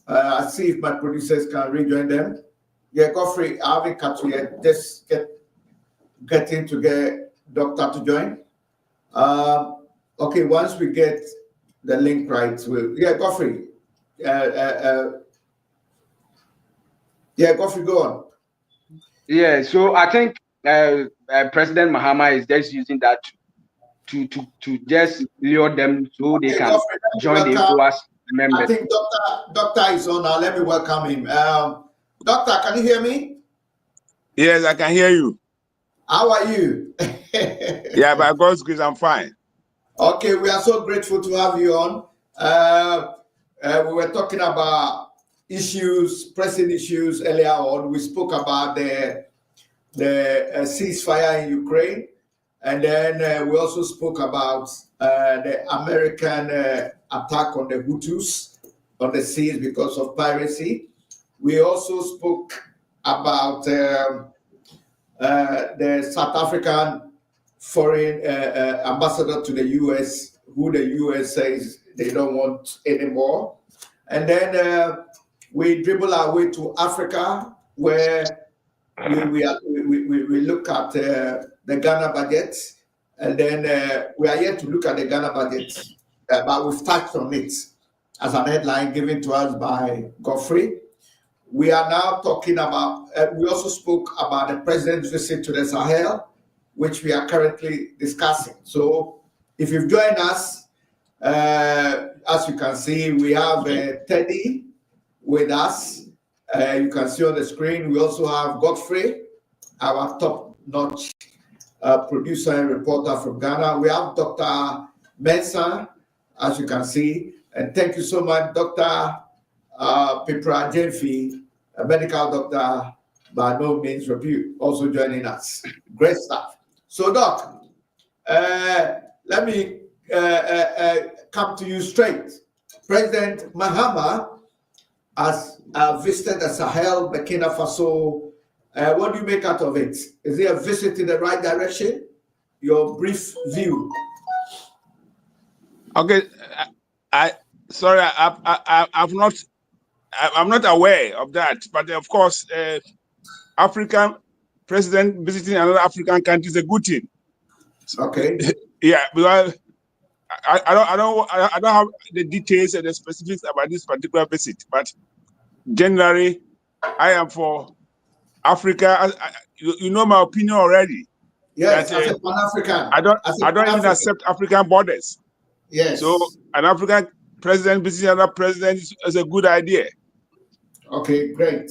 I'll see if my producers can rejoin them. Yeah, Godfrey, I haven't cut you yet. Just getting to get Doctor to join. Okay, once we get the link right, Godfrey. Godfrey, go on. Yeah, so I think President Mahama is just using that to just lure them so they can Godfrey, join the ECOWAS members. I think Doctor is on now. Let me welcome him. Doctor, can you hear me? Yes, I can hear you. How are you? Yeah, by God's grace, I'm fine. Okay, we are so grateful to have you on. We were talking about pressing issues earlier on. We spoke about the ceasefire in Ukraine, and then we also spoke about the American attack on the Hutus on the seas because of piracy. We also spoke about the South African foreign ambassador to the US, who the US says they don't want anymore. And then we dribble our way to Africa, where we look at the Ghana budget, and then we are yet to look at the Ghana budget, but we've touched on it as an headline given to us by Godfrey. We are now talking about, we also spoke about the president's visit to the Sahel, which we are currently discussing. So if you've joined us, as you can see, we have Teddy with us. You can see on the screen. We also have Godfrey, our top-notch producer and reporter from Ghana. We have Dr. Mensah, as you can see. And thank you so much, Dr. Pipra Jenfi, a medical doctor by no means repute, also joining us. Great stuff. So, Doc, let me come to you straight. President Mahama has visited the Sahel, Burkina Faso. What do you make out of it? Is it a visit in the right direction? Your brief view. Okay, I've not I'm not aware of that, but of course, African president visiting another African country is a good thing. Okay. Yeah, because I don't have the details and the specifics about this particular visit, but generally, I am for Africa. You know my opinion already. Yes, That as a Pan-African. I don't As a even Pan-African. accept African borders. Yes. So an African president visiting another president is a good idea. Okay, great.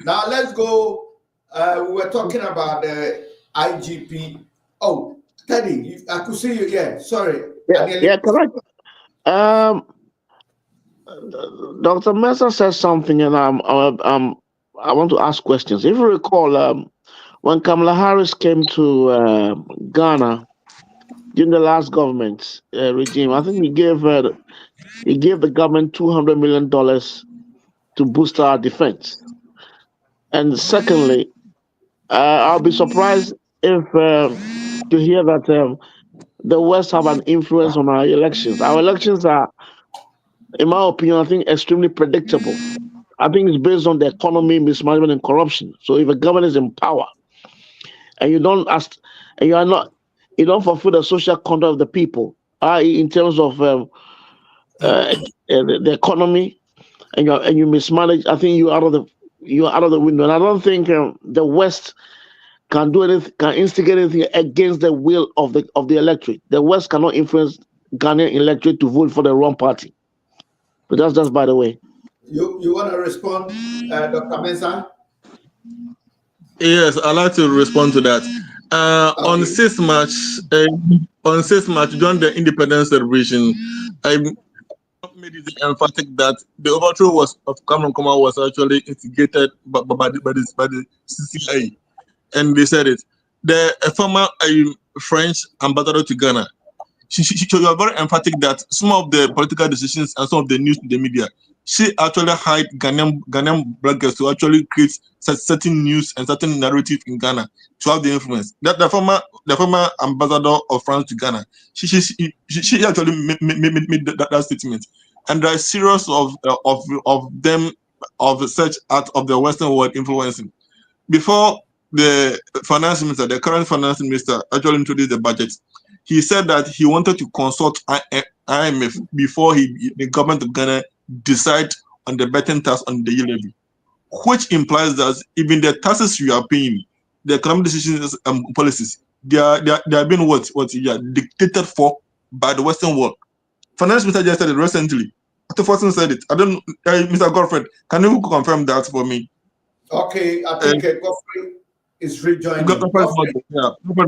Now let's go. We were talking about the IGP. Oh, Teddy, I could see you. Yeah, sorry. Yeah, correct. Dr. Mesa said something, and I want to ask questions. If you recall, when Kamala Harris came to Ghana during the last government regime, I think he gave the government $200 million to boost our defense. And secondly, I'll be surprised if to hear that the West have an influence on our elections. Our elections are, in my opinion, I think extremely predictable. I think it's based on the economy, mismanagement, and corruption. So if a government is in power and you don't ask, and you don't fulfill the social contract of the people, i.e., in terms of the economy, and you mismanage, I think you're out of the window. And I don't think the West can do anything, can instigate anything against the will of the electorate. The West cannot influence Ghanaian electorate to vote for the wrong party. But that's just by the way. You want to respond, Dr. Mensah? Yes, I'd like to respond to that. Okay. On 6th March, during the independence celebration, I made it emphatic that the overthrow of Cameron Nkrumah was actually instigated by the CCI, and they said it. The former French ambassador to Ghana, she was very emphatic that some of the political decisions and some of the news to the media, she actually hired Ghanaian bloggers to actually create certain news and certain narrative in Ghana to have the influence. That the former ambassador of France to Ghana, she actually made that statement. And there are series of them of such art of the Western world influencing. Before the finance minister, the current finance minister, actually introduced the budget, he said that he wanted to consult IMF before the government of Ghana decide on the betting tax on the levy, which implies that even the taxes you are paying, the economic decisions and policies, they are being dictated for by the Western world. Finance minister just said it recently. After Fortune said it. I don't, Mr. Godfred, can you confirm that for me? Okay, I think Godfrey is rejoining. Godfred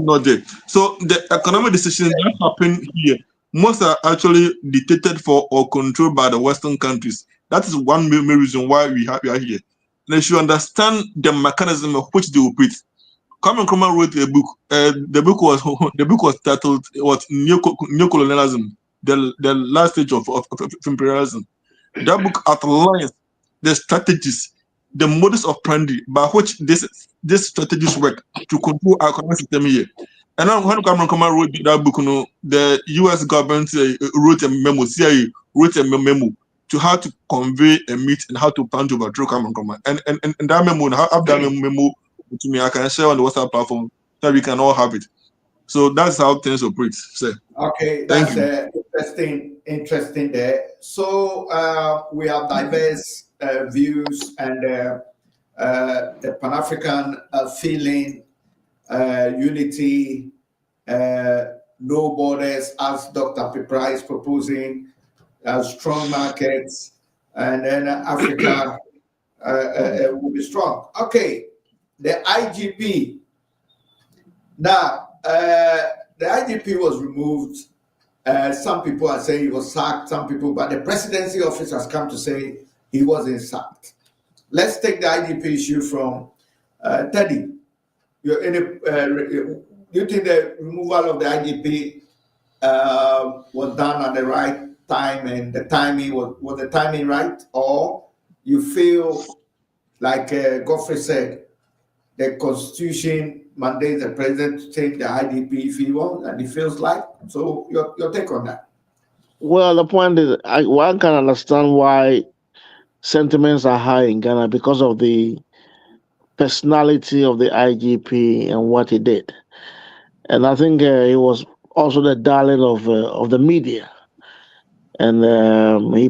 not there. So the economic decisions that happen here, most are actually dictated for or controlled by the Western countries. That is one main reason why we are here. They should understand the mechanism of which they operate. Kwame Nkrumah wrote a book. The book was titled Neocolonialism, the last stage of imperialism. That book outlines the strategies, the modus operandi by which these strategies work to control our economic system here. And now when Kwame Nkrumah wrote that book, the U.S. government wrote a memo, CIA wrote a memo to how to convey a myth and how to plan to overthrow Kwame Nkrumah. And that memo, memo to me, I can share on the WhatsApp platform so we can all have it. So that's how things operate. So, okay, that's interesting there. So we have diverse views and the Pan-African feeling, unity, no borders, as Dr. Pipra is proposing, strong markets, and then Africa will be strong. Okay, the IGP. Now, the IGP was removed. Some people are saying he was sacked, some people, but the presidency office has come to say he wasn't sacked. Let's take the IGP issue from Teddy. You think the removal of the IGP was done at the right time, and the timing was the timing right, or you feel like Godfrey said, the Constitution mandates the president to take the IGP if he wants, and he feels like? So your take on that? Well, the point is, one can understand why sentiments are high in Ghana because of the personality of the IGP and what he did. And I think he was also the darling of the media. And he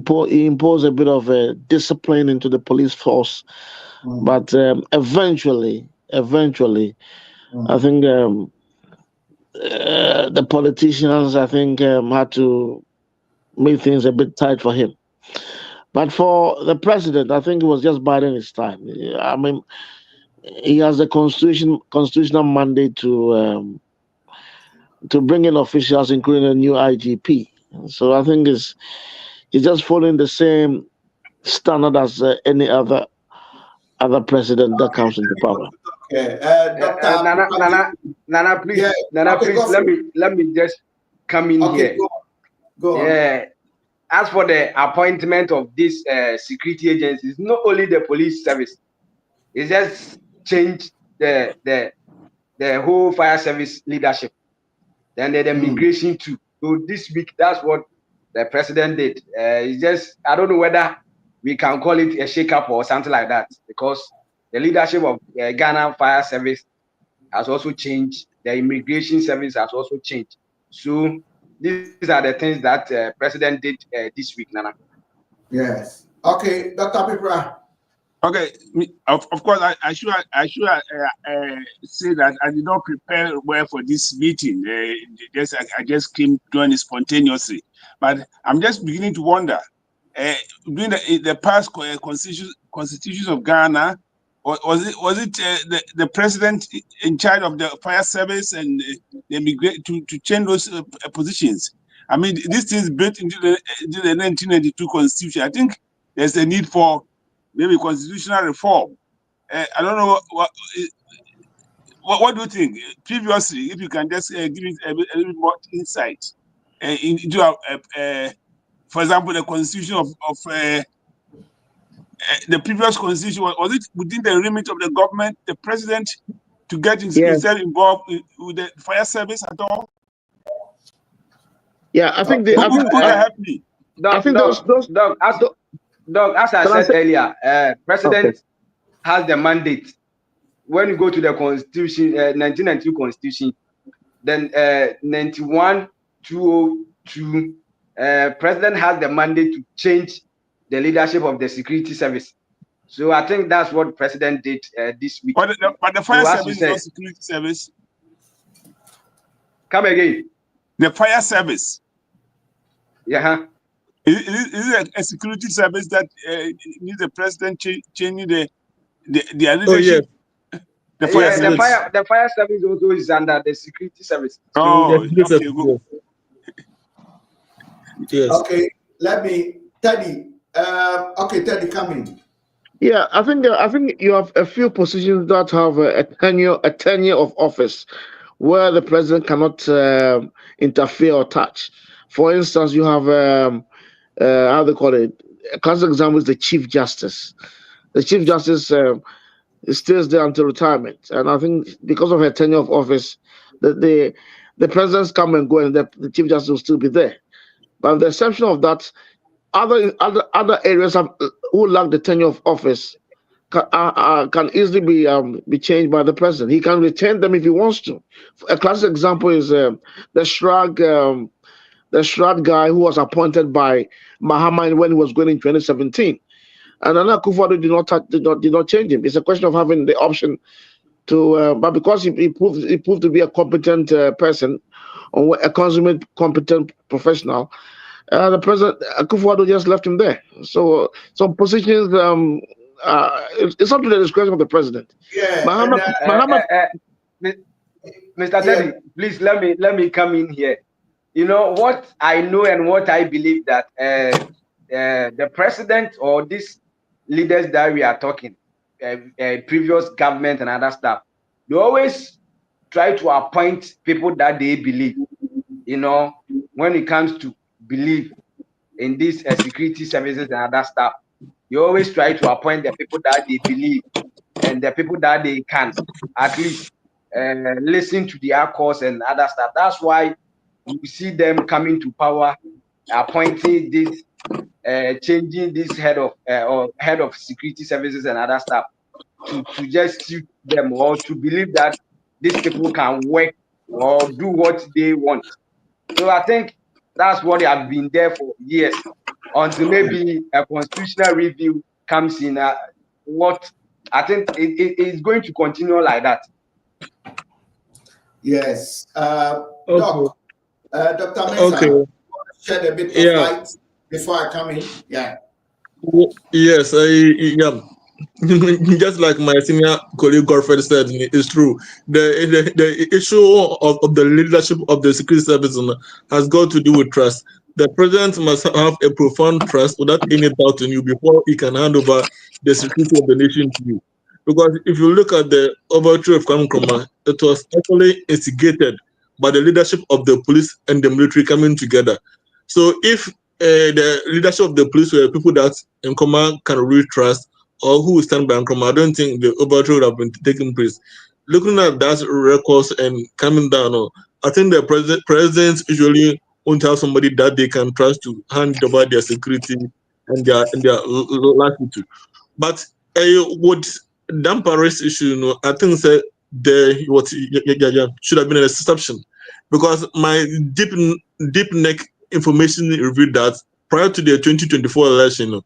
imposed a bit of discipline into the police force. But eventually, I think the politicians, I think, had to make things a bit tight for him. But for the president, I think it was just biding his time. I mean, he has the constitutional mandate to bring in officials, including a new IGP. So I think he's just following the same standard as any other president that comes into power. Okay, Nana, please, Yeah, Nana, okay, please, let me just come in here. Go on. Yeah. As for the appointment of these security agencies, not only the police service, it just changed the whole fire service leadership. Then the migration too. So this week, that's what the president did. It's just, I don't know whether we can call it a shake-up or something like that, because the leadership of Ghana Fire Service has also changed. The immigration service has also changed. So these are the things that president did this week, Nana. Yes. Okay, Dr. Pipra. Okay, of course, I should say that I did not prepare well for this meeting. I just came joining spontaneously, but I'm just beginning to wonder. During the past constitutions of Ghana, was it the president in charge of the fire service and to change those positions? I mean, this is built into the 1992 constitution. I think there's a need for maybe constitutional reform. I don't know what do you think? Previously, if you can just give it a little bit more insight into, for example, the constitution of the previous constitution, was it within the remit of the government, the president, to get himself involved with the fire service at all? Yeah, I think who can help me? Doug, as I said earlier, president has the mandate. When you go to the constitution, 1992 constitution, then 91-202, president has the mandate to change the leadership of the security service. So I think that's what president did this week. But the fire service is not security service. Come again. The fire service. Yeah. Is it a security service that needs the president changing the leadership? Oh, yes. The fire service also is under the security service. Oh, okay, good. Yes. Okay, Teddy. Teddy, come in. Yeah, I think you have a few positions that have a tenure of office where the president cannot interfere or touch. For instance, you have how they call it. A classic example is the Chief Justice. The Chief Justice stays there until retirement, and I think because of her tenure of office, the presidents come and go, and the Chief Justice will still be there. But with the exception of that, other areas who lack the tenure of office can easily be changed by the president. He can retain them if he wants to. A classic example is the Shrag guy who was appointed by Mahama when he was going in 2017, and Nana Akufo-Addo did not change him. It's a question of having the option to, but because he proved to be a competent person, or a consummate competent professional. The president Akufo-Addo just left him there. So some positions, it's up to the discretion of the president. Yeah, Mr. Teddy, please let me come in here. You know what I know and what I believe, that the president or these leaders that we are talking, previous government and other stuff, they always try to appoint people that they believe. You know, when it comes to believe in these security services and other stuff, you always try to appoint the people that they believe and the people that they can at least listen to their cause and other stuff. That's why you see them coming to power, appointing these changing this head of security services and other stuff to just suit them, or to believe that these people can work or do what they want. So I think that's what they have been there for years, until maybe a constitutional review comes in. What I think it is going to continue like that. Yes. Okay. Dr. Okay. Mensah, shed a bit of Yeah. light before I come in. Yeah. Yes. Yeah. Just like my senior colleague Godfrey said, it's true. The issue of the leadership of the security service has got to do with trust. The president must have a profound trust without any doubt in you before he can hand over the security of the nation to you. Because if you look at the overthrow of Nkrumah, it was actually instigated by the leadership of the police and the military coming together. So if the leadership of the police were people that Nkrumah can really trust, or who will stand by Nkrumah, I don't think the overthrow would have been taking place. Looking at that records and coming down, I think the presidents usually want to have somebody that they can trust to hand over their security and their latitude. But with Damparis issue, I think that should have been an exception, because my deep neck information revealed that prior to the 2024 election,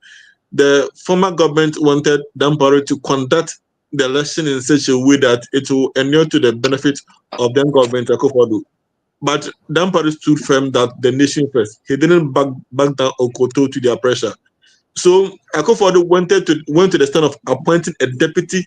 the former government wanted Dampare to conduct the election in such a way that it will inure to the benefit of then government Akufo-Addo. But Dampare stood firm that the nation first. He didn't back down or kowtow to their pressure. So Akufo-Addo went to the stand of appointing a deputy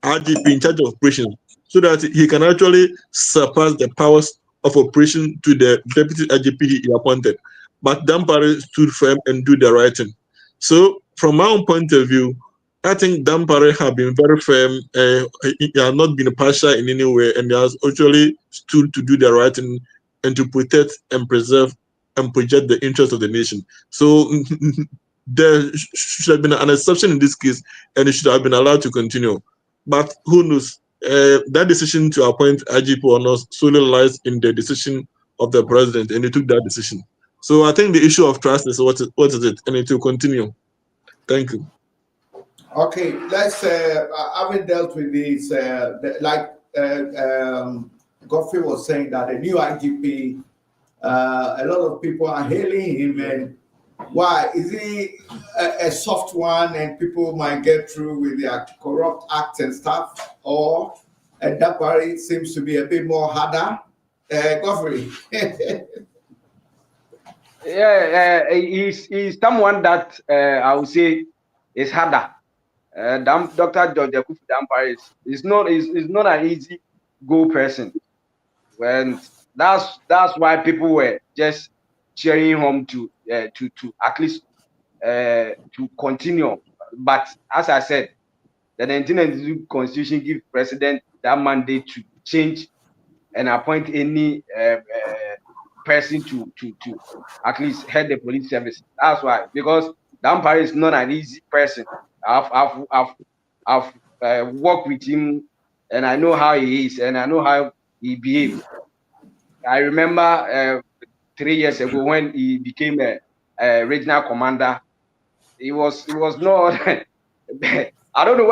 RGP in charge of operations, so that he can actually surpass the powers of operation to the deputy RGP he appointed. But Dampare stood firm and do the right thing. So from my own point of view, I think Dampare have been very firm. He has not been partial in any way, and he has actually stood to do the right thing and to protect and preserve and project the interests of the nation. So there should have been an exception in this case, and it should have been allowed to continue. But who knows? That decision to appoint IGP or not solely lies in the decision of the president, and he took that decision. So I think the issue of trust is what is it, and it will continue. Thank you. Okay, let's having dealt with this, Godfrey was saying that the new IGP, a lot of people are hailing him, and why is he a soft one and people might get through with their corrupt acts and stuff, or Dampare seems to be a bit more harder? Godfrey. Yeah, he's someone that I would say is harder. Dr. Osagyefo Dampare is not an easy go person, and that's why people were just cheering him to at least to continue. But as I said, the 1992 Constitution gives president that mandate to change and appoint any person to at least head the police service. That's why, because Dampare is not an easy person. I've worked with him, and I know how he is, and I know how he behaves. I remember 3 years ago when he became a regional commander. He was not. I don't know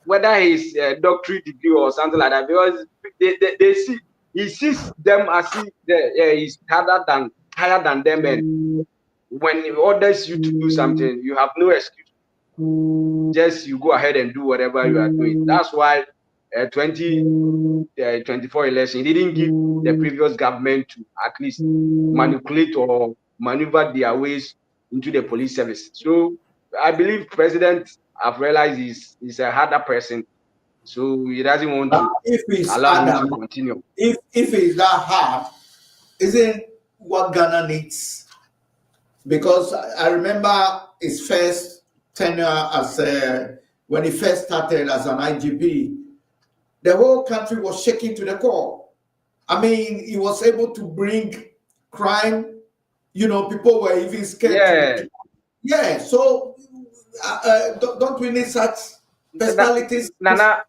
whether his doctorate degree or something like that, because they see, he sees them as if he's higher than them, and when he orders you to do something, you have no excuse. Just you go ahead and do whatever you are doing. That's why 2024 election, he didn't give the previous government to at least manipulate or maneuver their ways into the police service. So I believe President, I've realized he's a harder person, so he doesn't want to allow him to continue. If it's that hard, isn't what Ghana needs? Because I remember his first tenure as when he first started as an IGP, the whole country was shaking to the core. I mean, he was able to bring crime. You know, people were even scared. Yeah. So don't we need such personalities? Nana,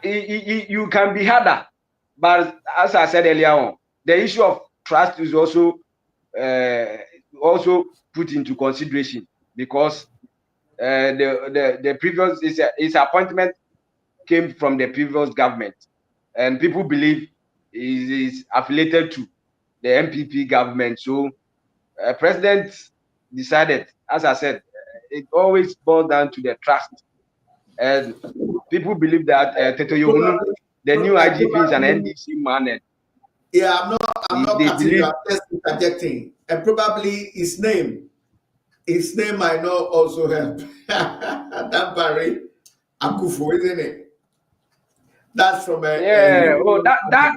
you can be harder, but as I said earlier on, the issue of trust is also also put into consideration, because the previous his appointment came from the previous government, and people believe he is affiliated to the MPP government. So president decided, as I said, it always boils down to the trust, and people believe that Teto Yohunu, the new IGP, is an NDC man, and Yeah, I'm not they cutting you. believe. I'm just interjecting, and probably his name might not also help. That Barry Akufo, isn't it? That's from a Yeah,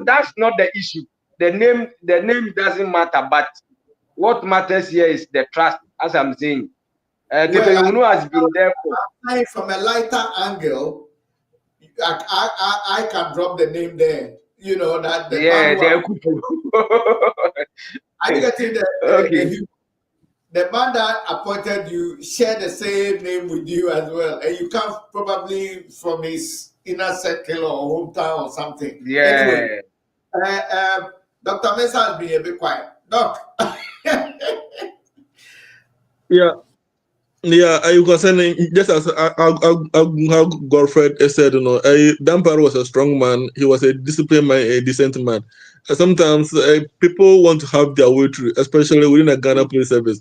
that's not the issue. The name doesn't matter, but what matters here is the trust, as I'm saying. Teto Yohunu has been there for. From a lighter angle, I can drop the name there. You know that the man who are you getting Okay. the man that appointed you share the same name with you as well, and you come probably from his inner circle or hometown or something. Yeah. Anyway, Dr. Mesa has been a bit quiet. Doc. Yeah. Yeah, you can say just as how Godfred said, Damparo was a strong man. He was a disciplined man, a decent man. Sometimes people want to have their way through, especially within a Ghana police service.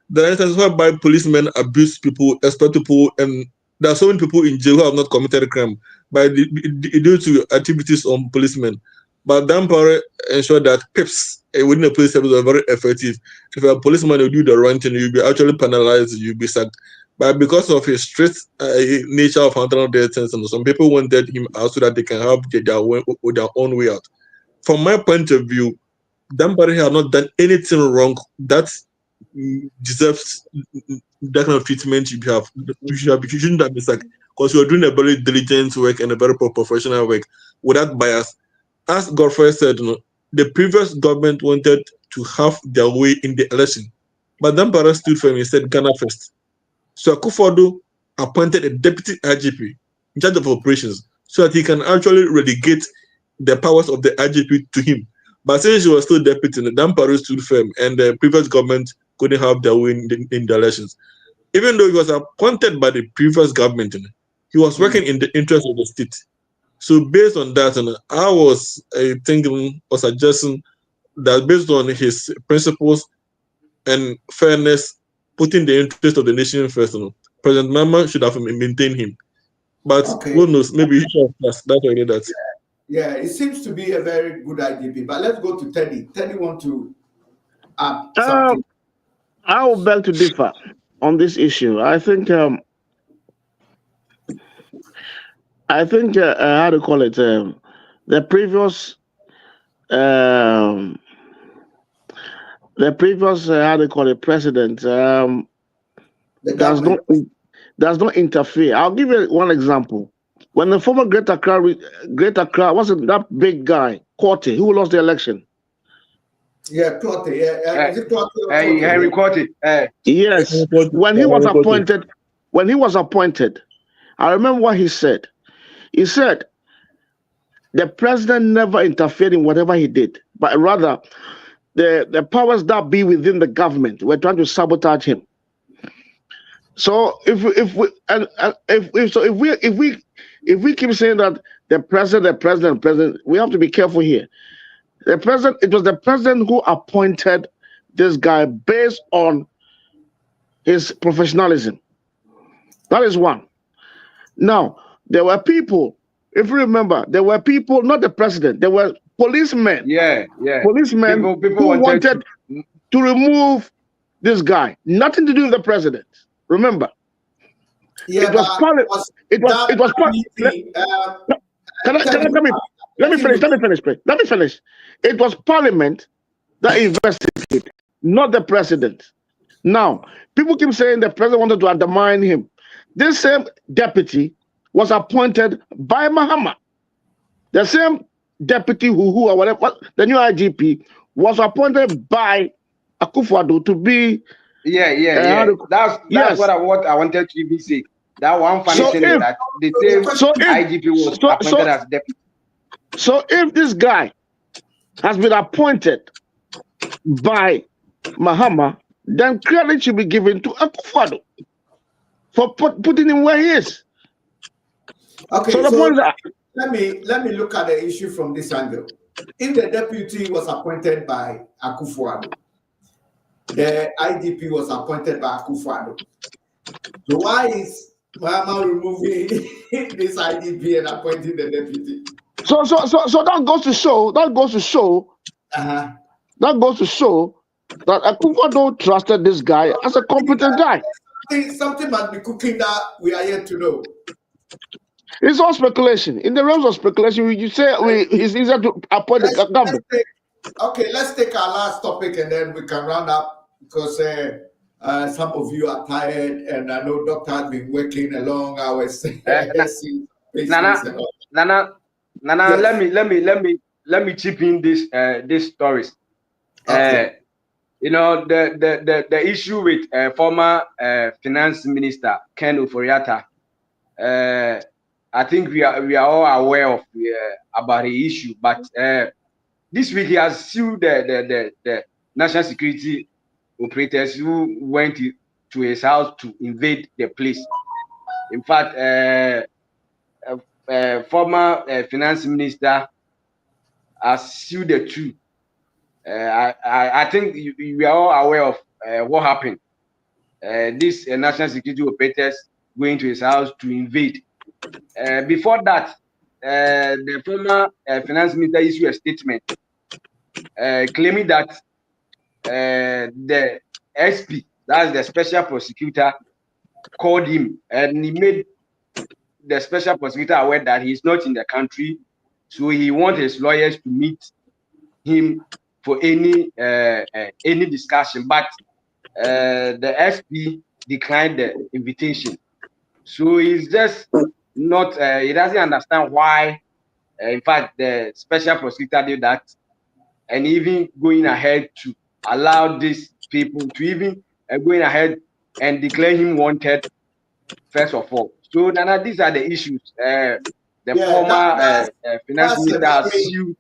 There are instances whereby policemen abuse people, exploit people, and there are so many people in jail who have not committed a crime due to activities on policemen. But Damparo ensured that PIPs within the police service are very effective. If a policeman will do the wrong thing, you'll be actually penalized, you'll be sacked. But because of his strict nature of handling their things, and some people wanted him out so that they can have their own way out. From my point of view, Damparo had not done anything wrong that deserves that kind of treatment. You shouldn't have been sacked because you're doing a very diligent work and a very professional work without bias. As Godfrey said, the previous government wanted to have their way in the election, but Damparo stood firm and said Ghana first. So Akufo-Addo appointed a deputy IGP in charge of operations so that he can actually relegate the powers of the IGP to him. But since he was still deputy, Damparo stood firm, and the previous government couldn't have their way in the elections. Even though he was appointed by the previous government, he was working in the interest of the state. So based on that, I was thinking or suggesting that based on his principles and fairness, putting the interest of the nation first, President Mama should have maintained him. But who knows? Maybe he should have passed. That's why I did that. Yeah, it seems to be a very good IGP. But let's go to Teddy. Teddy want to add something. I will beg to differ on this issue. I think how to call it, the previous how to call it, president does not interfere. I'll give you one example. When the former Greater Accra, wasn't that big guy, Korte, who lost the election? Yeah, Korte. Yeah, is it Korte or Korte? Henry Korte. Yes. When he was appointed, I remember what he said. He said the president never interfered in whatever he did, but rather the powers that be within the government were trying to sabotage him. So if we keep saying that the president, we have to be careful here. It was the president who appointed this guy based on his professionalism. That is one. Now, there were people, if you remember, not the president, there were policemen. Yeah. Policemen who wanted to remove this guy. Nothing to do with the president. Remember. Yeah, Let me finish. It was Parliament that investigated, not the president. Now, people keep saying the president wanted to undermine him. This same deputy was appointed by Mahama. The same deputy who or whatever, the new IGP, was appointed by Akufo-Addo to be. Yeah. That's what I wanted to even say. That one funny thing is that the same IGP was appointed as deputy. So if this guy has been appointed by Mahama, then credit should be given to Akufo-Addo for putting him where he is. Okay, So the so point is that let me look at the issue from this angle. If the deputy was appointed by Akufo-Addo, the IGP was appointed by Akufo-Addo, so why is Mahama removing this IGP and appointing the deputy? so that goes to show that Akufo-Addo trusted this guy as a competent guy. Something must be cooking that we are yet to know. It's all speculation. In the realms of speculation, you say it's easier to appoint the government. Let's take our last topic and then we can round up because some of you are tired and I know Doctor has been working a long hours. Nana, yes. let me chip in this stories. Okay. You know the issue with former finance minister Ken Ofori-Atta. I think we are all aware of about the issue, but this week he has sued the national security operators who went to his house to invade the place. In fact, former finance minister has sued the two. I think we are all aware of what happened. These national security operators going to his house to invade. Before that, the former finance minister issued a statement claiming that the SP, that's the special prosecutor, called him and he made the special prosecutor aware that he's not in the country, so he wants his lawyers to meet him for any discussion. But the SP declined the invitation, so he's just not. He doesn't understand why. In fact, the special prosecutor did that, and even going ahead to allow these people to even going ahead and declare him wanted. First of all, so Nana, these are the issues. Former finance minister sued.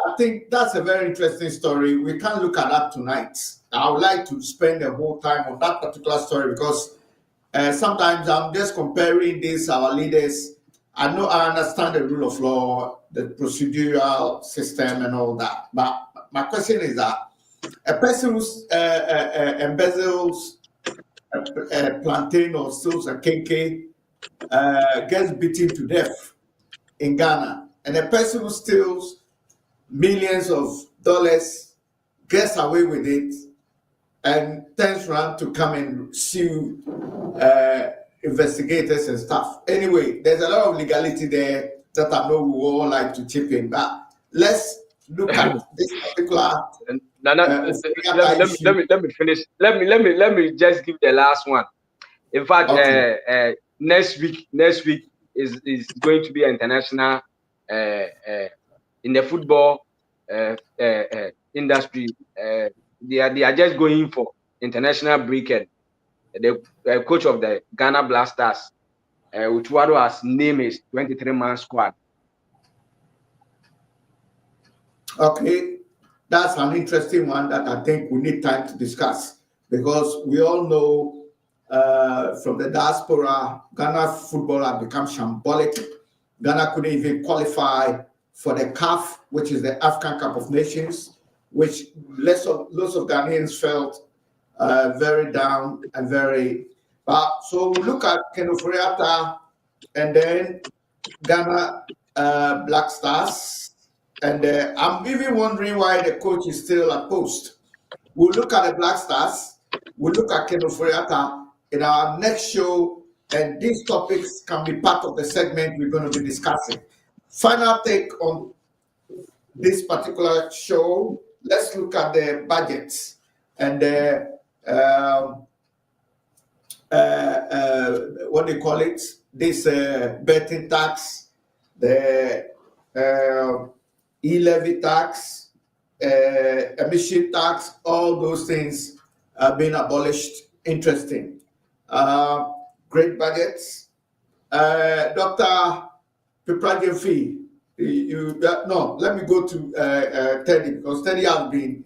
I think that's a very interesting story. We can't look at that tonight. I would like to spend the whole time on that particular story because sometimes I'm just comparing this, our leaders. I know I understand the rule of law, the procedural system and all that. But my question is that a person who embezzles a plantain or steals a kenke gets beaten to death in Ghana. And a person who steals millions of dollars gets away with it and turns around to come and sue investigators and stuff. Anyway, there's a lot of legality there that I know we all like to chip in. But let's look at this particular. Let me finish. Let me just give the last one. In fact, okay. Next week is going to be international in the football industry. They are just going for international break. And the coach of the Ghana Blasters, Utuado, name is 23-man squad. Okay, that's an interesting one that I think we need time to discuss because we all know from the diaspora, Ghana football has become shambolic. Ghana couldn't even qualify for the CAF, which is the African Cup of Nations, which lots of Ghanaians felt very down and very. So we look at Ken Ofori-Atta and then Ghana Black Stars, and I'm even wondering why the coach is still at post. We'll look at the Black Stars. We'll look at Ken Ofori-Atta in our next show, and these topics can be part of the segment we're going to be discussing. Final take on this particular show. Let's look at the budgets and what do you call it? This betting tax, the e-levy tax, emission tax, all those things are being abolished. Interesting. Great budgets. Dr. Osagyefo, let me go to Teddy because Teddy has been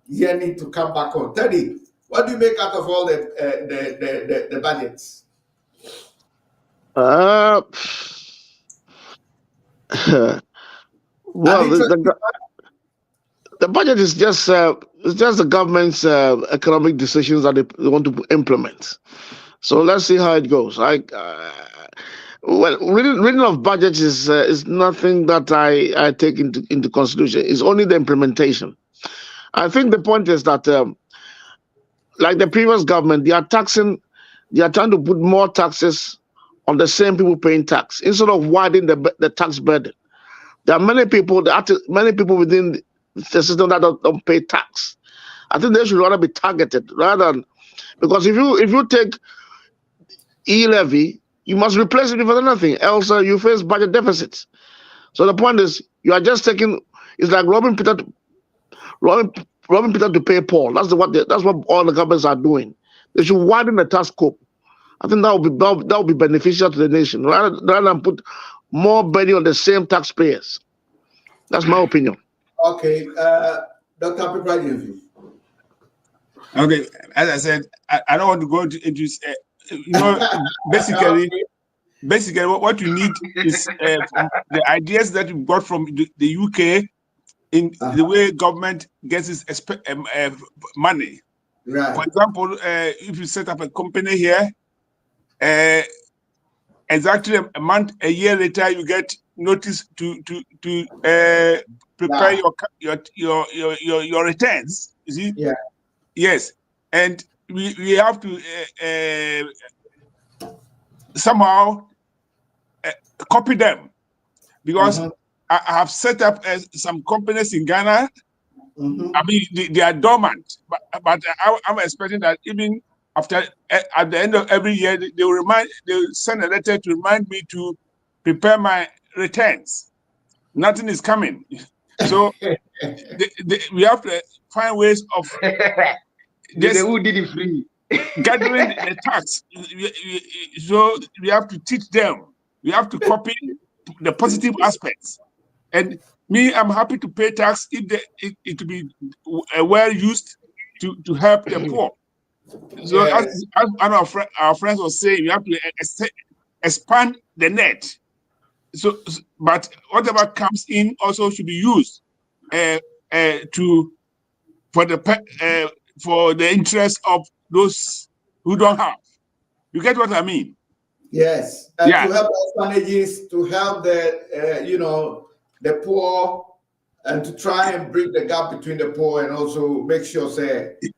here need to come back on. Teddy, what do you make out of all the budgets? Well, the budget is just the government's economic decisions that they want to implement. So let's see how it goes. Well, reading of budgets is nothing that I take into consideration. It's only the implementation. I think the point is that, like the previous government, they are trying to put more taxes on the same people paying tax instead of widening the tax burden. There are many people within the system that don't pay tax. I think they should rather be targeted rather than, because if you take e-levy, you must replace it with anything else. You face budget deficits. So the point is, you are just taking. It's like robbing Peter to pay Paul. That's what all the governments are doing. They should widen the tax scope. I think that would be beneficial to the nation rather than put more burden on the same taxpayers. That's my opinion. Okay, Dr. Piprajev. Okay, as I said, I don't want to go into basically what you need is the ideas that you got from the UK in the way government gets its money. Right. For example, if you set up a company here, exactly a year later, you get notice to prepare your returns. You see? Yeah. Yes, and we have to somehow copy them, because I have set up some companies in Ghana. I mean, they are dormant, but I'm expecting that even after at the end of every year, they will send a letter to remind me to prepare my returns. Nothing is coming, so we have to find ways of who did it free gathering the tax. So we have to teach them. We have to copy the positive aspects. And me, I'm happy to pay tax if it will be well used to help the poor. So as our friends were saying, we have to expand the net. So, but whatever comes in also should be used for the interest of those who don't have. You get what I mean? Yes, and to help orphanages, to help the poor, and to try and bridge the gap between the poor, and also make sure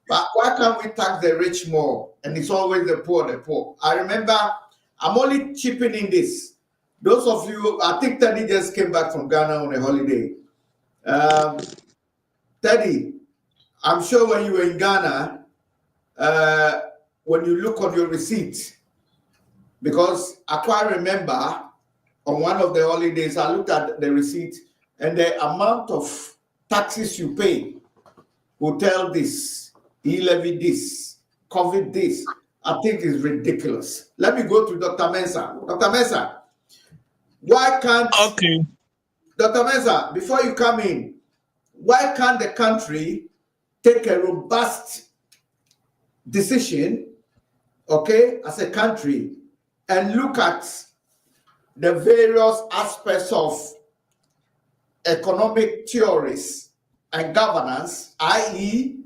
but why can't we tax the rich more? And it's always the poor. I remember, I'm only chipping in this. Those of you, I think Teddy just came back from Ghana on a holiday. Teddy, I'm sure when you were in Ghana, when you look on your receipt, because I quite remember on one of the holidays, I looked at the receipt and the amount of taxes you pay, hotel this, e-levy this, COVID this, I think is ridiculous. Let me go to Dr. Mensah. Dr. Mensah, why can't... Okay. Dr. Mensah, before you come in, why can't the country take a robust decision, okay, as a country, and look at the various aspects of economic theories and governance, i.e.,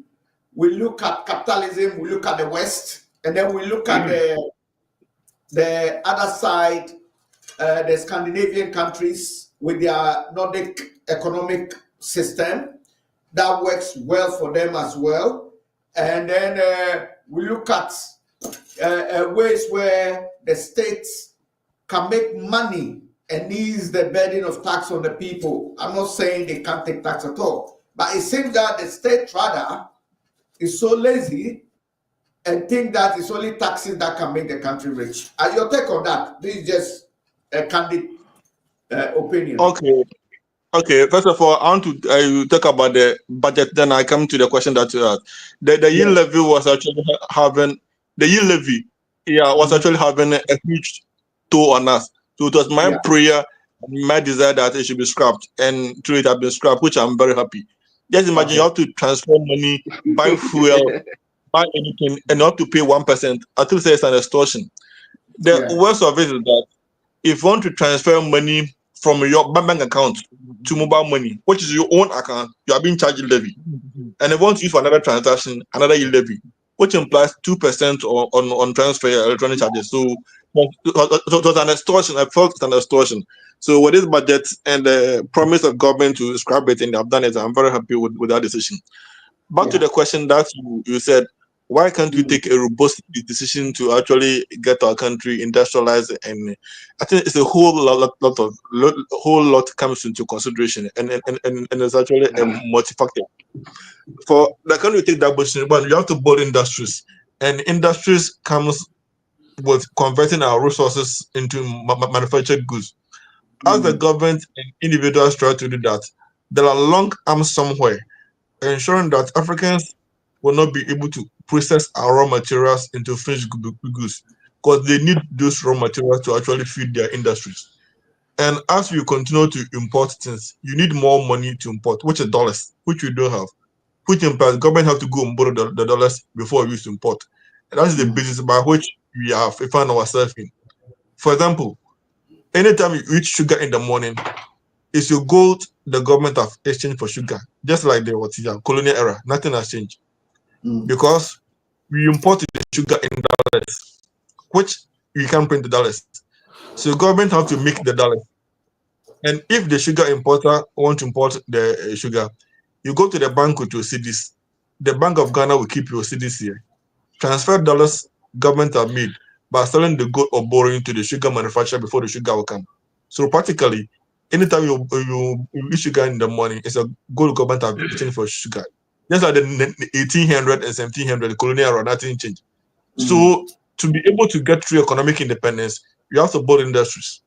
we look at capitalism, we look at the West, and then we look at the other side, the Scandinavian countries with their Nordic economic system that works well for them as well. And then we look at ways where the states can make money and ease the burden of tax on the people. I'm not saying they can't take tax at all, but it seems that the state rather is so lazy and think that it's only taxes that can make the country rich. Your take on that? This is just a candid opinion. Okay. First of all, I want to talk about the budget. Then I come to the question that you asked. The yield levy was actually having actually having a huge toll on us. So it was my prayer, my desire that it should be scrapped, and through it have been scrapped, which I'm very happy. Just imagine you have to transfer money, buy fuel, buy anything, and you have to pay 1%. I think it's an extortion. The worst of it is that if you want to transfer money from your bank account to mobile money, which is your own account, you are being charged levy. And if you want to use for another transaction, another levy, which implies 2% on transfer electronic charges. So it was an extortion. I felt it's an extortion. So with this budget and the promise of government to scrap it, and they've done it, I'm very happy with that decision. Back to the question that you said, why can't we take a robust decision to actually get our country industrialized? And I think it's a whole lot comes into consideration, and it's actually a multi-factor. For the country to take that position, but you have to build industries, and industries comes with converting our resources into manufactured goods. As the government and individuals try to do that, there are long arms somewhere ensuring that Africans will not be able to process our raw materials into finished goods because they need those raw materials to actually feed their industries. And as you continue to import things, you need more money to import, which is dollars, which we don't have, which implies government have to go and borrow the dollars before we use to import. And that's the basis by which we have found ourselves in. For example, anytime you eat sugar in the morning, it's your gold the government have exchanged for sugar, just like the colonial era. Nothing has changed because we import the sugar in dollars, which we can't print the dollars. So government have to make the dollars. And if the sugar importer want to import the sugar, you go to the bank with your cedis. The Bank of Ghana will keep your cedis here. Transfer dollars government have made by selling the gold or borrowing to the sugar manufacturer before the sugar will come. So practically, anytime you eat sugar in the morning, it's a gold government have exchanged for sugar. Just like the 1800 and 1700 colonial era, nothing changed. So to be able to get through economic independence, you have to build industries.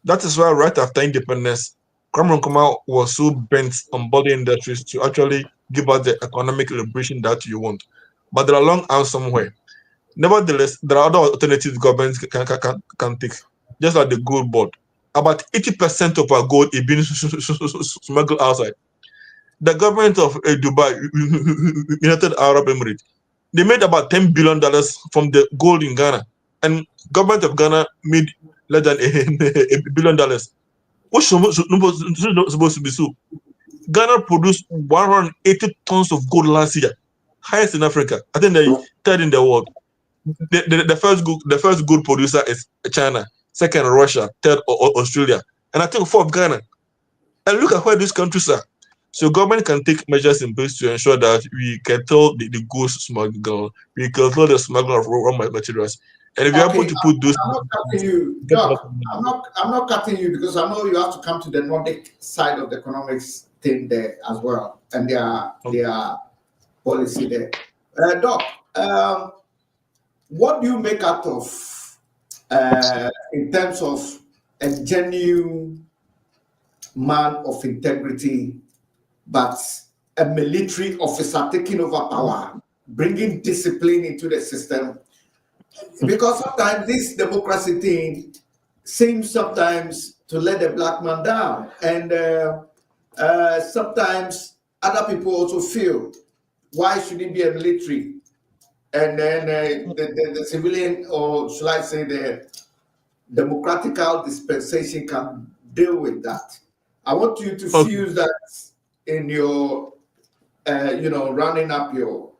That is why right after independence, Kwame Nkrumah was so bent on building industries to actually give us the economic liberation that you want. But there are long arms somewhere. Nevertheless, there are other alternatives governments can take, just like the gold board. About 80% of our gold is being smuggled outside. The government of Dubai, United Arab Emirates, they made about $10 billion from the gold in Ghana. And government of Ghana made less than $1 billion. What's supposed to be so? Ghana produced 180 tons of gold last year, highest in Africa. I think they're third in the world. The first gold producer is China, second Russia, third Australia, and I think fourth Ghana. And look at where these countries are. So government can take measures in place to ensure that we curtail the goods smuggle, we curtail the smuggling of raw materials. And if you're able to put those, I'm not cutting you, Doc. I'm not cutting you because I know you have to come to the Nordic side of the economics thing there as well, and their policy there. Doc, what do you make out of in terms of a genuine man of integrity, but a military officer taking over power, bringing discipline into the system? Because sometimes this democracy thing seems sometimes to let the black man down, and sometimes other people also feel, why should it be a military? And then the civilian, or should I say the democratical dispensation, can deal with that. I want you to fuse that in your, running up your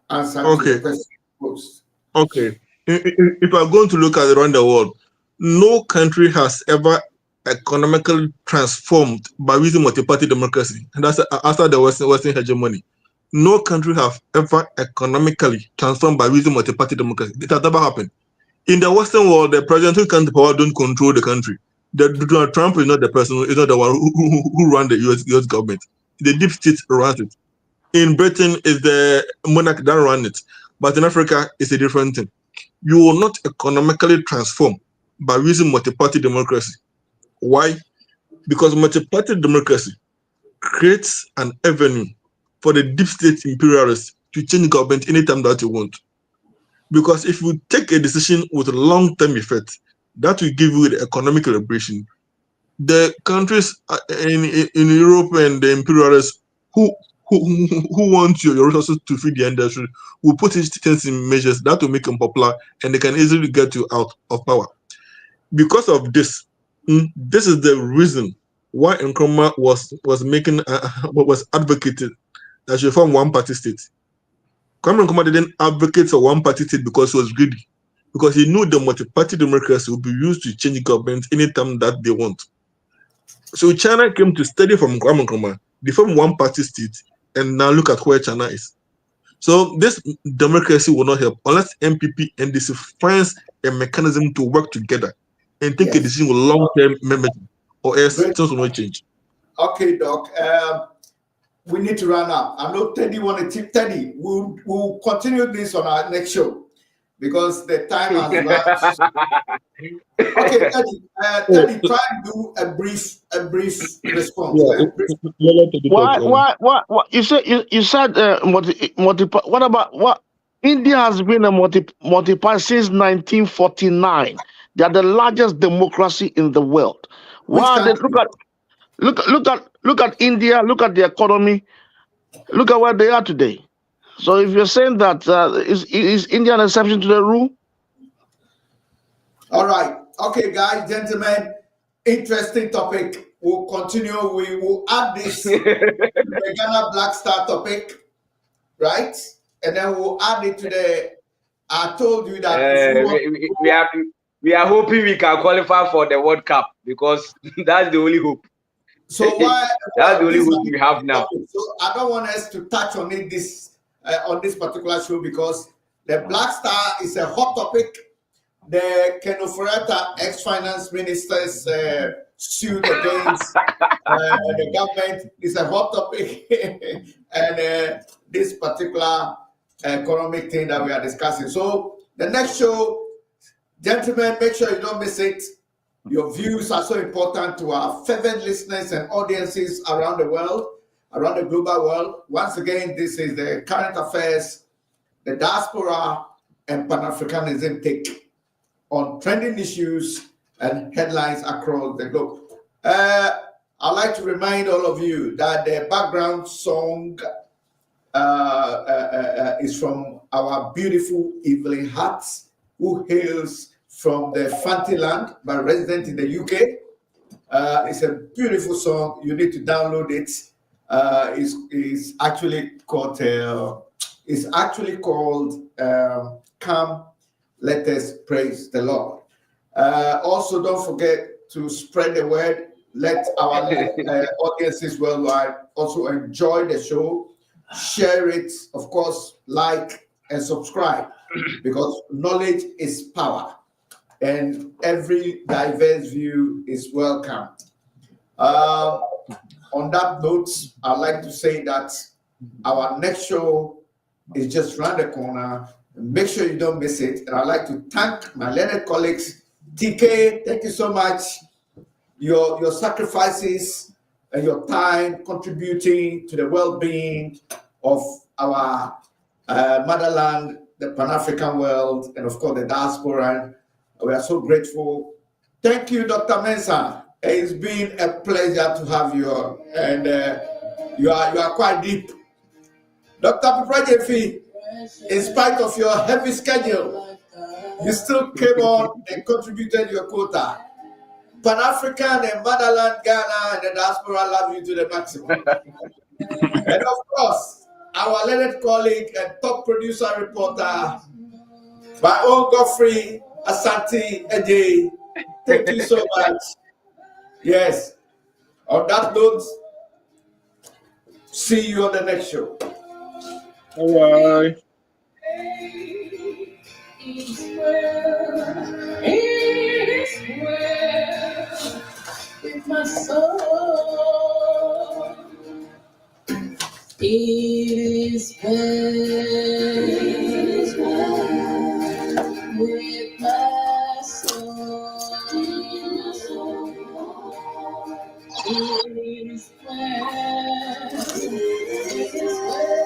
answer to the question posed. Okay. If we're going to look at around the world, no country has ever economically transformed by using multi-party democracy. And that's after the Western hegemony. No country have ever economically transformed by using multi-party democracy. It has never happened. In the Western world, the president who comes to power don't control the country. Donald Trump is not the person, is not the one who runs the US government. The deep state runs it. In Britain, is the monarch that runs it. But in Africa, it's a different thing. You will not economically transform by using multi-party democracy. Why? Because multi-party democracy creates an avenue for the deep state imperialists to change government anytime that you want. Because if you take a decision with long-term effect, that will give you the economic liberation. The countries in Europe and the imperialists who who want your resources to feed the industry will put things in measures that will make them popular, and they can easily get you out of power. Because of this, this is the reason why Nkrumah was advocated that she form one party state. Kwame Nkrumah didn't advocate for one party state because he was greedy, because he knew the multi-party democracy would be used to change government anytime that they want. So China came to study from Kwame Nkrumah. They formed one party state, and now look at where China is. So this democracy will not help unless MPP and DC finds a mechanism to work together and take a decision with long-term memory, or else things will not change. Okay, Doc. We need to run up. I know Teddy wanted to. Teddy, we'll continue this on our next show because the time has run. Okay, Teddy, try and do a brief response. What you said what about what India has been a multi-party since 1949. They are the largest democracy in the world. Wow, look at India, look at the economy, look at where they are today. So if you're saying that is India an exception to the rule? All right. Okay, guys, gentlemen, interesting topic. We'll continue. We will add this to the Ghana Black Star topic, right? And then we'll add it to the. I told you that we are hoping we can qualify for the World Cup because that's the only hope. So that's the only hope we have now. So I don't want us to touch on it on this particular show because the Black Star is a hot topic. The Kenofurata ex-finance minister's suit against the government is a hot topic, and this particular economic thing that we are discussing. So the next show, gentlemen, make sure you don't miss it. Your views are so important to our fervent listeners and audiences around the world, around the global world. Once again, this is the current affairs, the diaspora, and Panafricanism take on trending issues and headlines across the globe. I'd like to remind all of you that the background song is from our beautiful Evelyn Hart, who hails from the Fanti land, but resident in the UK. It's a beautiful song. You need to download it. It's actually called Come, Let Us Praise the Lord. Also, don't forget to spread the word. Let our audiences worldwide also enjoy the show. Share it, of course, like and subscribe, because knowledge is power and every diverse view is welcome. On that note, I'd like to say that our next show is just around the corner. Make sure you don't miss it. And I'd like to thank my learned colleagues. TK, thank you so much. Your sacrifices and your time contributing to the well-being of our motherland, the Pan-African world, and of course the diaspora. We are so grateful. Thank you, Dr. Mensah. It's been a pleasure to have you on, and you are quite deep. Dr. Osagyefo, in spite of your heavy schedule, you still came on and contributed your quota. Pan-African and motherland Ghana and the diaspora love you to the maximum. And of course, our learned colleague and top producer reporter, my own Godfrey Asante Ede. Thank you so much. Yes. On that note, see you on the next show. Bye. It is well with my soul. It is well with my soul. It is well. It is well.